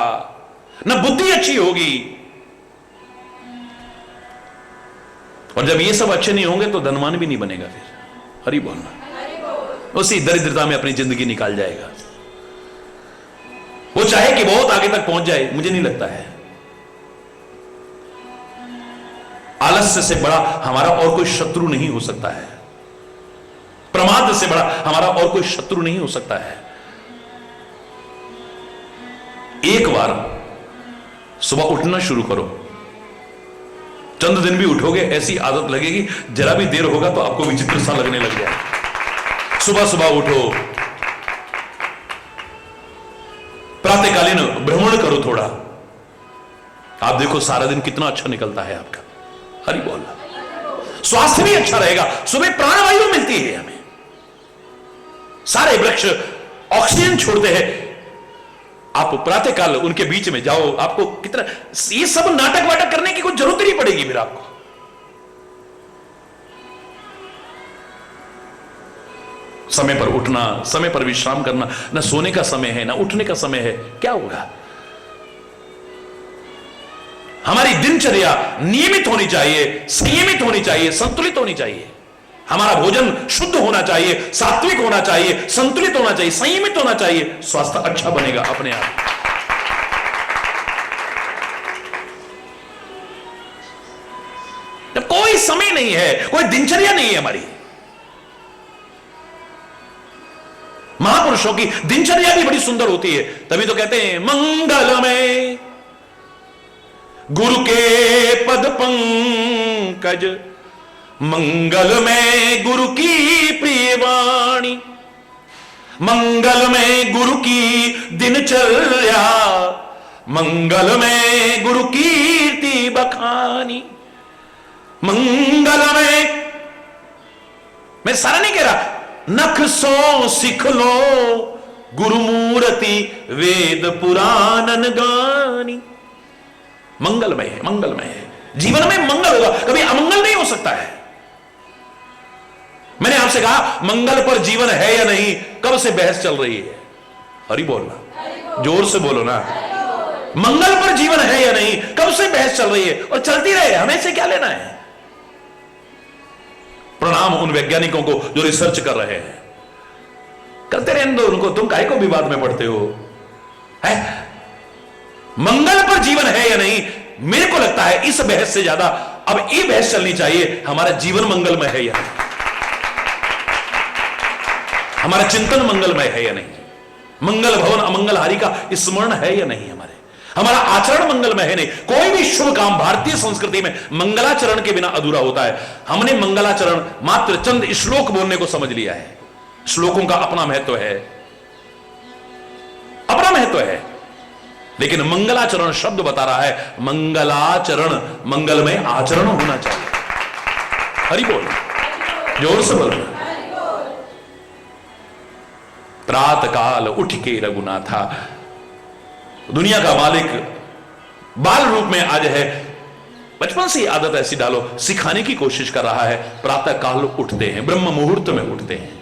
ना बुद्धि अच्छी होगी, और जब ये सब अच्छे नहीं होंगे तो धनवान भी नहीं बनेगा। फिर हरि बोलना, उसी दरिद्रता में अपनी जिंदगी निकाल जाएगा। वो चाहे कि बहुत आगे तक पहुंच जाए, मुझे नहीं लगता है। आलस्य से बड़ा हमारा और कोई शत्रु नहीं हो सकता है। प्रमाद से बड़ा हमारा और कोई शत्रु नहीं हो सकता है। एक बार सुबह उठना शुरू करो, चंद दिन भी उठोगे ऐसी आदत लगेगी, जरा भी देर होगा तो आपको विचित्र सा लगने लग जाए। सुबह सुबह उठो, प्रातःकालीन भ्रमण करो थोड़ा, आप देखो सारा दिन कितना अच्छा निकलता है आपका। हरि बोल। स्वास्थ्य भी अच्छा रहेगा, सुबह प्राणवायु मिलती है हमें, सारे वृक्ष ऑक्सीजन छोड़ते हैं। आप प्रातःकाल उनके बीच में जाओ, आपको कितना, ये सब नाटक वाटक करने की कोई जरूरत नहीं पड़ेगी फिर आपको। समय पर उठना, समय पर विश्राम करना, ना सोने का समय है ना उठने का समय है, क्या होगा? हमारी दिनचर्या नियमित होनी चाहिए, संयमित होनी चाहिए, संतुलित होनी चाहिए। हमारा भोजन शुद्ध होना चाहिए, सात्विक होना चाहिए, संतुलित होना चाहिए, संयमित होना चाहिए। स्वास्थ्य अच्छा बनेगा अपने आप। जब कोई समय नहीं है, कोई दिनचर्या नहीं है हमारी। महापुरुषों की दिनचर्या भी बड़ी सुंदर होती है, तभी तो कहते हैं मंगलमय गुरु के पद पंकज, मंगल में गुरु की प्रिय वाणी, मंगल में गुरु की दिनचर्या, मंगल में गुरु कीर्ति बखानी। मंगल में, मैं सारा नहीं कह रहा, नख सो सिख लो गुरुमूर्ति वेद पुराणन गानी। मंगलमय है, मंगलमय है। जीवन में मंगल होगा, कभी अमंगल नहीं हो सकता है। मैंने आपसे कहा मंगल पर जीवन है या नहीं, कब से बहस चल रही है? हरि बोलना, जोर से बोलो ना। मंगल पर जीवन है या नहीं, कब से बहस चल रही है, और चलती रहे, हमें से क्या लेना है। प्रणाम उन वैज्ञानिकों को जो रिसर्च कर रहे हैं, करते रहने दो उनको, तुम काहे को विवाद में पड़ते हो? है मंगल पर जीवन है या नहीं, मेरे को लगता है इस बहस से ज्यादा अब ये बहस चलनी चाहिए हमारा जीवन मंगलमय है या नहीं, हमारा चिंतन मंगलमय है या नहीं, मंगल भवन अमंगलहारी का स्मरण है या नहीं, हमारा आचरण मंगलमय है नहीं। कोई भी शुभ काम भारतीय संस्कृति में मंगलाचरण के बिना अधूरा होता है। हमने मंगलाचरण मात्र चंद श्लोक बोलने को समझ लिया है। श्लोकों का अपना महत्व है, अपना महत्व है, लेकिन मंगलाचरण शब्द बता रहा है मंगलाचरण मंगलमय आचरण होना चाहिए। हरि बोल, जोर से बोल। प्रातः काल उठ के रघुनाथा, दुनिया का मालिक बाल रूप में आज है, बचपन से आदत ऐसी डालो, सिखाने की कोशिश कर रहा है। प्रातः काल उठते हैं, ब्रह्म मुहूर्त में उठते हैं।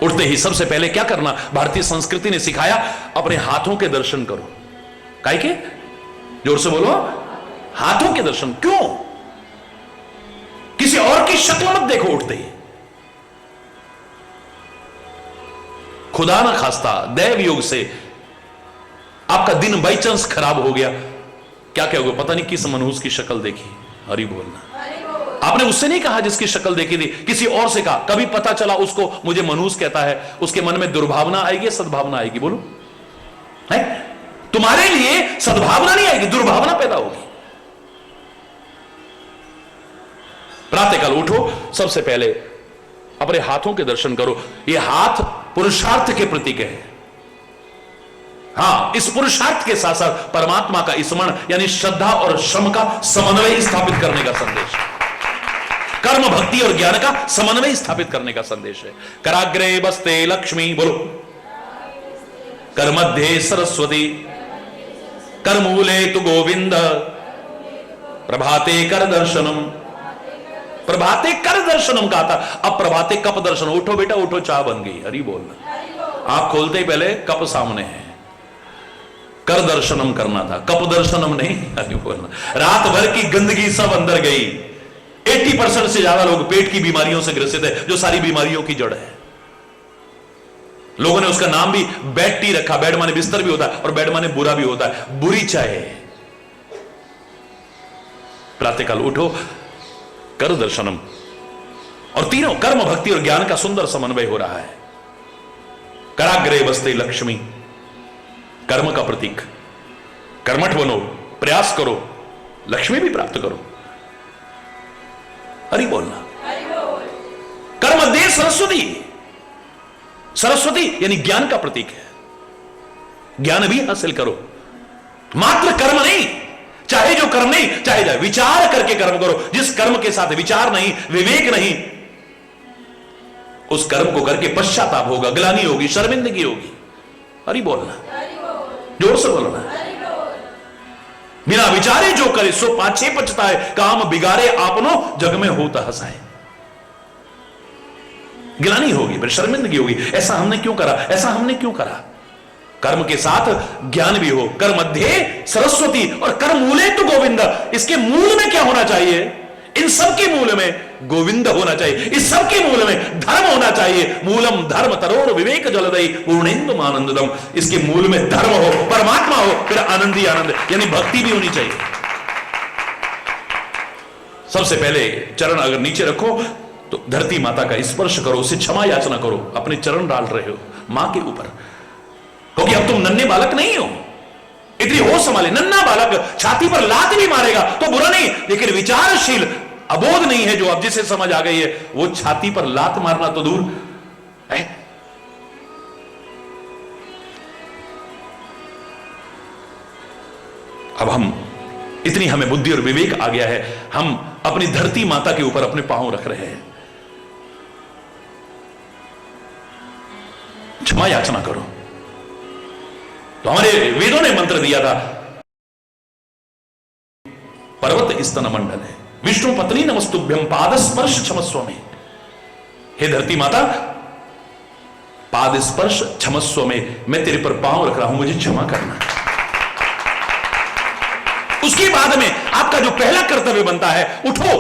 उठते ही सबसे पहले क्या करना, भारतीय संस्कृति ने सिखाया, अपने हाथों के दर्शन करो। काहे के? जोर से बोलो, हाथों के दर्शन। क्यों? किसी और की शक्ल मत देखो उठते ही। खुदा ना खास्ता दैव योग से आपका दिन बाई चांस खराब हो गया, क्या कहोगे? पता नहीं किस मनहूस की शक्ल देखी। हरि बोलना। आपने उससे नहीं कहा जिसकी शक्ल देखी थी, किसी और से कहा। कभी पता चला उसको मुझे मनहूस कहता है, उसके मन में दुर्भावना आएगी, सद्भावना आएगी? बोलो, है? तुम्हारे लिए सद्भावना नहीं आएगी, दुर्भावना पैदा होगी। प्रातःकाल उठो, सबसे पहले अपने हाथों के दर्शन करो। ये हाथ पुरुषार्थ के प्रतीक है। हां, इस पुरुषार्थ के साथ साथ परमात्मा का स्मरण यानी श्रद्धा और श्रम का समन्वय स्थापित करने का संदेश है। कर्म भक्ति और ज्ञान का समन्वय स्थापित करने का संदेश है। कराग्रे बस्ते लक्ष्मी, बोलो, कर मध्य सरस्वती, कर मूले तु गोविंद, प्रभाते कर दर्शनम। प्रभाते कर दर्शनम कहा था, अब प्रभाते कप दर्शन। उठो बेटा उठो, चाय बन गई। हरि बोलना। आप खोलते ही पहले कप सामने है, कर दर्शनम करना था, कप दर्शनम नहीं। हरि बोलना। रात भर की गंदगी सब अंदर गई। 80% से ज्यादा लोग पेट की बीमारियों से ग्रसित है, जो सारी बीमारियों की जड़ है। लोगों ने उसका नाम भी बेड टी रखा। बेड माने बिस्तर भी होता है, और बेड माने बुरा भी होता है, बुरी चाय। प्रातःकाल उठो, कर दर्शनम, और तीनों कर्म भक्ति और ज्ञान का सुंदर समन्वय हो रहा है। कराग्रे बस्ते लक्ष्मी, कर्म का प्रतीक। कर्मठ बनो, प्रयास करो, लक्ष्मी भी प्राप्त करो। हरि बोलना। कर मध्य सरस्वती, सरस्वती यानी ज्ञान का प्रतीक है। ज्ञान भी हासिल करो, मात्र कर्म नहीं। चाहे जो कर्म नहीं, चाहे जाए विचार करके कर्म करो। जिस कर्म के साथ विचार नहीं, विवेक नहीं, उस कर्म को करके पश्चाताप होगा, ग्लानि होगी, शर्मिंदगी होगी। हरि बोलना, जोर से बोलना। बिना विचारे जो करे सो पाछे पछताए, काम बिगाड़े आपनो जग में होता हंसाए। गिलानी होगी, फिर शर्मिंदगी होगी। ऐसा हमने क्यों करा, ऐसा हमने क्यों करा। कर्म के साथ ज्ञान भी हो। कर मध्य सरस्वती और कर मूले तो गोविंद। इसके मूल में क्या होना चाहिए? इन सब के मूल में गोविंद होना चाहिए। इस सब के मूल में धर्म होना चाहिए। मूलम धर्म तरोर विवेक जलदई पूर्णेन्दु आनंददम। इसके मूल में धर्म हो, परमात्मा हो, फिर आनंद ही आनंद, यानी भक्ति भी होनी चाहिए। सबसे पहले चरण अगर नीचे रखो तो धरती माता का स्पर्श करो, उससे क्षमा याचना करो। अपने चरण डाल रहे हो मां के ऊपर, क्योंकि अब तुम नन्हे बालक नहीं हो। इतनी होश संभाले। नन्हा बालक छाती पर लात भी मारेगा तो बुरा नहीं, लेकिन विचारशील अबोध नहीं है, जो अब जिसे समझ आ गई है, वो छाती पर लात मारना तो दूर है। अब हम इतनी हमें बुद्धि और विवेक आ गया है, हम अपनी धरती माता के ऊपर अपने पांव रख रहे हैं। क्षमा याचना करो। तो हमारे वेदों ने मंत्र दिया था, पर्वत स्तन मंडल है, विष्णु पत्नी नमस्तुभ्यम पाद स्पर्श क्षमस्व में। हे धरती माता, पाद स्पर्श क्षमस्व में, मैं तेरे पर पांव रख रहा हूं, मुझे क्षमा करना। उसके बाद में आपका जो पहला कर्तव्य बनता है, उठो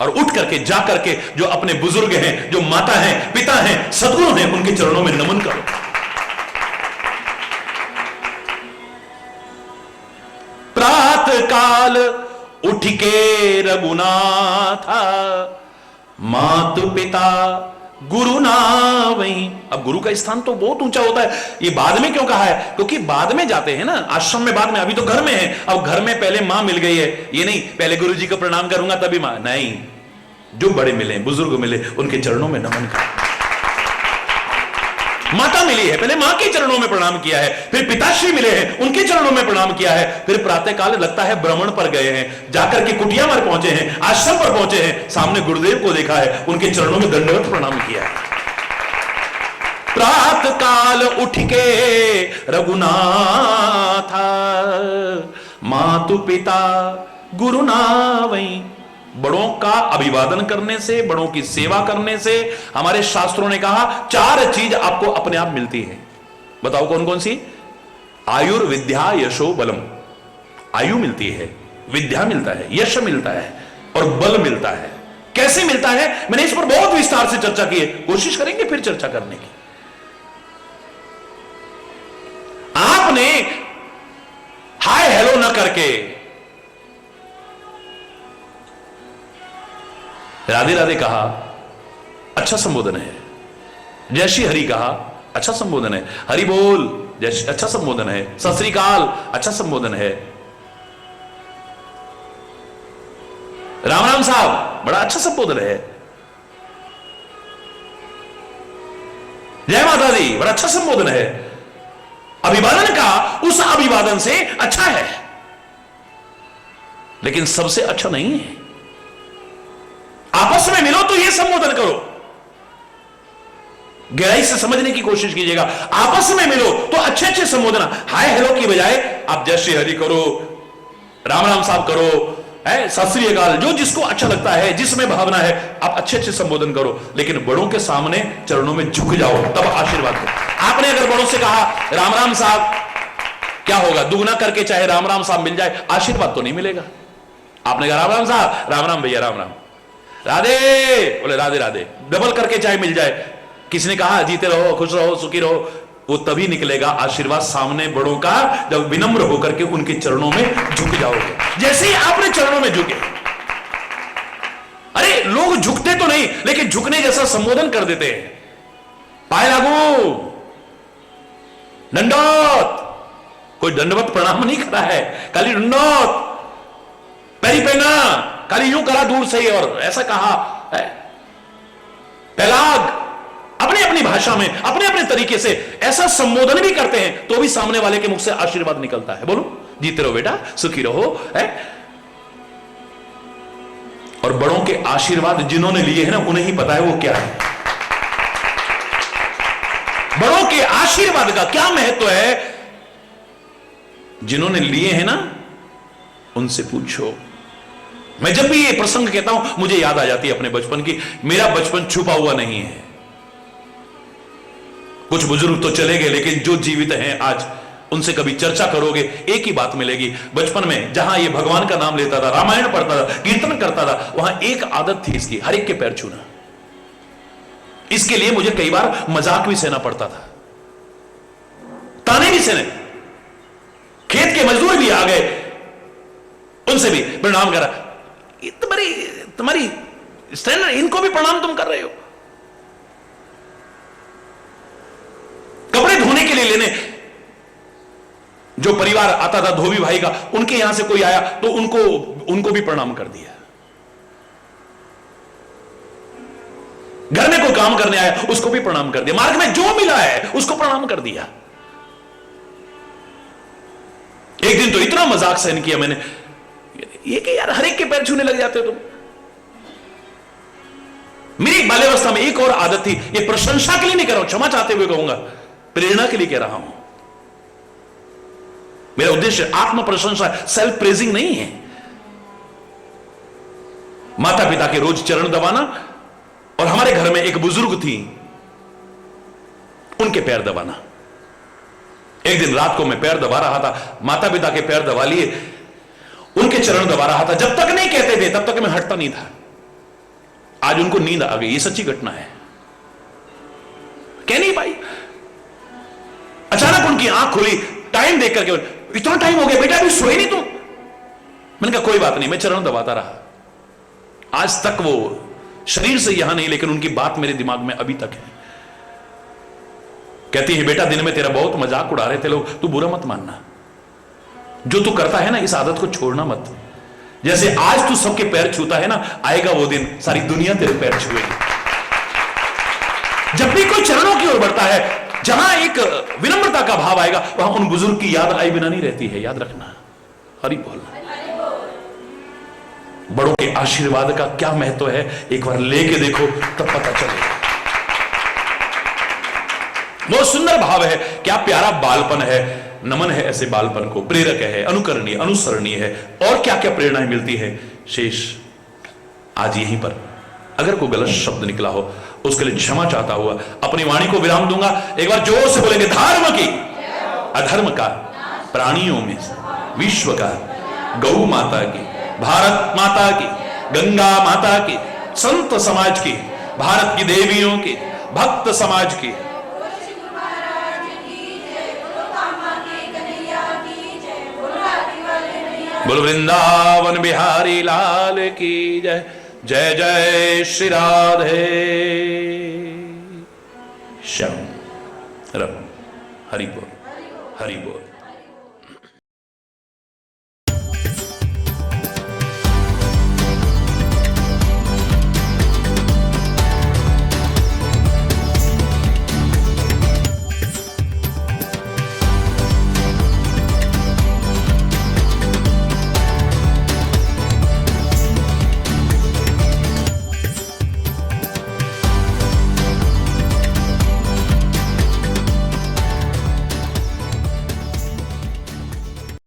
और उठ करके जा करके जो अपने बुजुर्ग हैं, जो माता हैं, पिता हैं, सदगुरु हैं, उनके चरणों में नमन करो। प्रातः काल उठ के रघुनाथा, मातु पिता गुरु ना वही। अब गुरु का स्थान तो बहुत ऊंचा होता है। ये बाद में क्यों कहा है? क्योंकि बाद में जाते हैं ना आश्रम में, बाद में, अभी तो घर में है। अब घर में पहले मां मिल गई है, ये नहीं पहले गुरु जी को प्रणाम करूंगा तभी मां, नहीं, जो बड़े मिले, बुजुर्ग मिले, उनके चरणों में नमन कर। माता मिली है, पहले मां के चरणों में प्रणाम किया है, फिर पिताश्री मिले हैं, उनके चरणों में प्रणाम किया है, फिर प्रातः काल लगता है भ्रमण पर गए हैं, जाकर के कुटिया पर पहुंचे हैं, आश्रम पर पहुंचे हैं, सामने गुरुदेव को देखा है, उनके चरणों में दंडवत प्रणाम किया है। प्रातः काल उठ के रघुनाथ, मातु पिता गुरु ना वही। बड़ों का अभिवादन करने से, बड़ों की सेवा करने से, हमारे शास्त्रों ने कहा 4 चीज आपको अपने आप मिलती है। बताओ कौन कौन सी? आयुर्विद्या यशो बलम। आयु मिलती है, विद्या मिलता है, यश मिलता है और बल मिलता है। कैसे मिलता है? मैंने इस पर बहुत विस्तार से चर्चा की है, कोशिश करेंगे फिर चर्चा करने की। आपने हाय हेलो ना करके राधे राधे कहा, अच्छा संबोधन है। जय श्री हरि कहा, अच्छा संबोधन है। हरि बोल, जय, अच्छा संबोधन है। सत श्री अकाल, अच्छा संबोधन है। राम राम साहब, बड़ा अच्छा संबोधन है। जय माता दी, बड़ा अच्छा संबोधन है। अभिवादन का उस अभिवादन से अच्छा है, लेकिन सबसे अच्छा नहीं है। आपस में मिलो तो यह संबोधन करो, गहराई से समझने की कोशिश कीजिएगा। आपस में मिलो तो अच्छे अच्छे संबोधन, हाय हेलो की बजाय आप जय श्री हरि करो, राम राम साहब करो, सत श्री अकाल, जो जिसको अच्छा लगता है, जिसमें भावना है, आप अच्छे अच्छे संबोधन करो, लेकिन बड़ों के सामने चरणों में झुक जाओ, तब आशीर्वाद दो। आपने अगर बड़ों से कहा राम राम साहब, क्या होगा? दुगना करके चाहे राम राम साहब मिल जाए, आशीर्वाद तो नहीं मिलेगा। आपने कहा राम राम साहब, राम राम भैया, राम राम, राधे, बोले राधे राधे, डबल करके चाहे मिल जाए। किसी ने कहा जीते रहो, खुश रहो, सुखी रहो, वो तभी निकलेगा आशीर्वाद सामने बड़ों का, जब विनम्र होकर के उनके चरणों में झुक जाओगे। जैसे ही आपने चरणों में झुके, अरे लोग झुकते तो नहीं, लेकिन झुकने जैसा संबोधन कर देते हैं। पाए लागू, दंडवत, कोई दंडवत प्रणाम नहीं करा है, खाली दंडवत, पैरी पहना, खाली यूं करा दूर से ही और ऐसा कहा है। पैलाग, अपनी अपनी भाषा में, अपने अपने तरीके से ऐसा संबोधन भी करते हैं, तो भी सामने वाले के मुख से आशीर्वाद निकलता है। बोलो जीते रहो बेटा, सुखी रहो, है। और बड़ों के आशीर्वाद जिन्होंने लिए हैं ना, उन्हें ही पता है वो क्या है। बड़ों के आशीर्वाद का क्या महत्व है, जिन्होंने लिए हैं ना, उनसे पूछो। मैं जब भी ये प्रसंग कहता हूं, मुझे याद आ जाती है अपने बचपन की। मेरा बचपन छुपा हुआ नहीं है। कुछ बुजुर्ग तो चले गए, लेकिन जो जीवित हैं आज, उनसे कभी चर्चा करोगे, एक ही बात मिलेगी। बचपन में जहां ये भगवान का नाम लेता था, रामायण पढ़ता था, कीर्तन करता था, वहां एक आदत थी इसकी, हर एक के पैर छूना। इसके लिए मुझे कई बार मजाक भी सहना पड़ता था, ताने भी सहने। खेत के मजदूर भी आ गए, उनसे भी प्रणाम करा। तुम्हारी स्टैंडर्ड, इनको भी प्रणाम तुम कर रहे हो। कपड़े धोने के लिए लेने जो परिवार आता था धोबी भाई का, उनके यहां से कोई आया तो उनको भी प्रणाम कर दिया। घर में कोई काम करने आया, उसको भी प्रणाम कर दिया। मार्ग में जो मिला है उसको प्रणाम कर दिया। एक दिन तो इतना मजाक सहन किया मैंने, ये कि यार हर एक के पैर छूने लग जाते हो तुम। मेरी बाल्यावस्था वृद्धावस्था में एक और आदत थी, ये प्रशंसा के लिए नहीं कह रहा हूं, क्षमा चाहते हुए कहूंगा, प्रेरणा के लिए कह रहा हूं। मेरा उद्देश्य आत्म प्रशंसा, सेल्फ प्रेजिंग नहीं है। माता पिता के रोज चरण दबाना, और हमारे घर में एक बुजुर्ग थी, उनके पैर दबाना। एक दिन रात को मैं पैर दबा रहा था, माता पिता के पैर दबा लिए, उनके चरण दबा रहा था। जब तक नहीं कहते थे तब तक मैं हटता नहीं था। आज उनको नींद आ गई, ये सच्ची घटना है, कह नहीं पाई। अचानक उनकी आंख खुली, टाइम देख करके, इतना टाइम हो गया बेटा, अभी सोए नहीं तुम? मैंने कहा कोई बात नहीं, मैं चरण दबाता रहा। आज तक वो शरीर से यहां नहीं, लेकिन उनकी बात मेरे दिमाग में अभी तक है। कहती है बेटा, दिन में तेरा बहुत मजाक उड़ा रहे थे लोग, तू बुरा मत मानना, जो तू करता है ना इस आदत को छोड़ना मत। जैसे आज तू सबके पैर छूता है ना, आएगा वो दिन सारी दुनिया तेरे पैर छुएगी। जब भी कोई चरणों की ओर बढ़ता है, जहां एक विनम्रता का भाव आएगा, वहां उन बुजुर्ग की याद आए बिना नहीं रहती है, याद रखना। हरि बोल। बड़ों के आशीर्वाद का क्या महत्व है, एक बार लेके देखो तब पता चलेगा। बहुत सुंदर भाव है, क्या प्यारा बालपन है। नमन है ऐसे बालपन को, प्रेरक है, अनुकरणीय, अनुसरणीय है, और क्या क्या प्रेरणाएं मिलती है। शेष आज यहीं पर अगर कोई गलत शब्द निकला हो, उसके लिए क्षमा चाहता हुआ अपनी वाणी को विराम दूंगा। एक बार जोर से बोलेंगे, धर्म की, अधर्म का, प्राणियों में, विश्व का, गौ माता की, भारत माता की, गंगा माता की, संत समाज की, भारत की देवियों की, भक्त समाज की, बोल वृंदावन बिहारी लाल की जय। जय जय श्री राधे श्याम। हरि बोल, हरि बोल।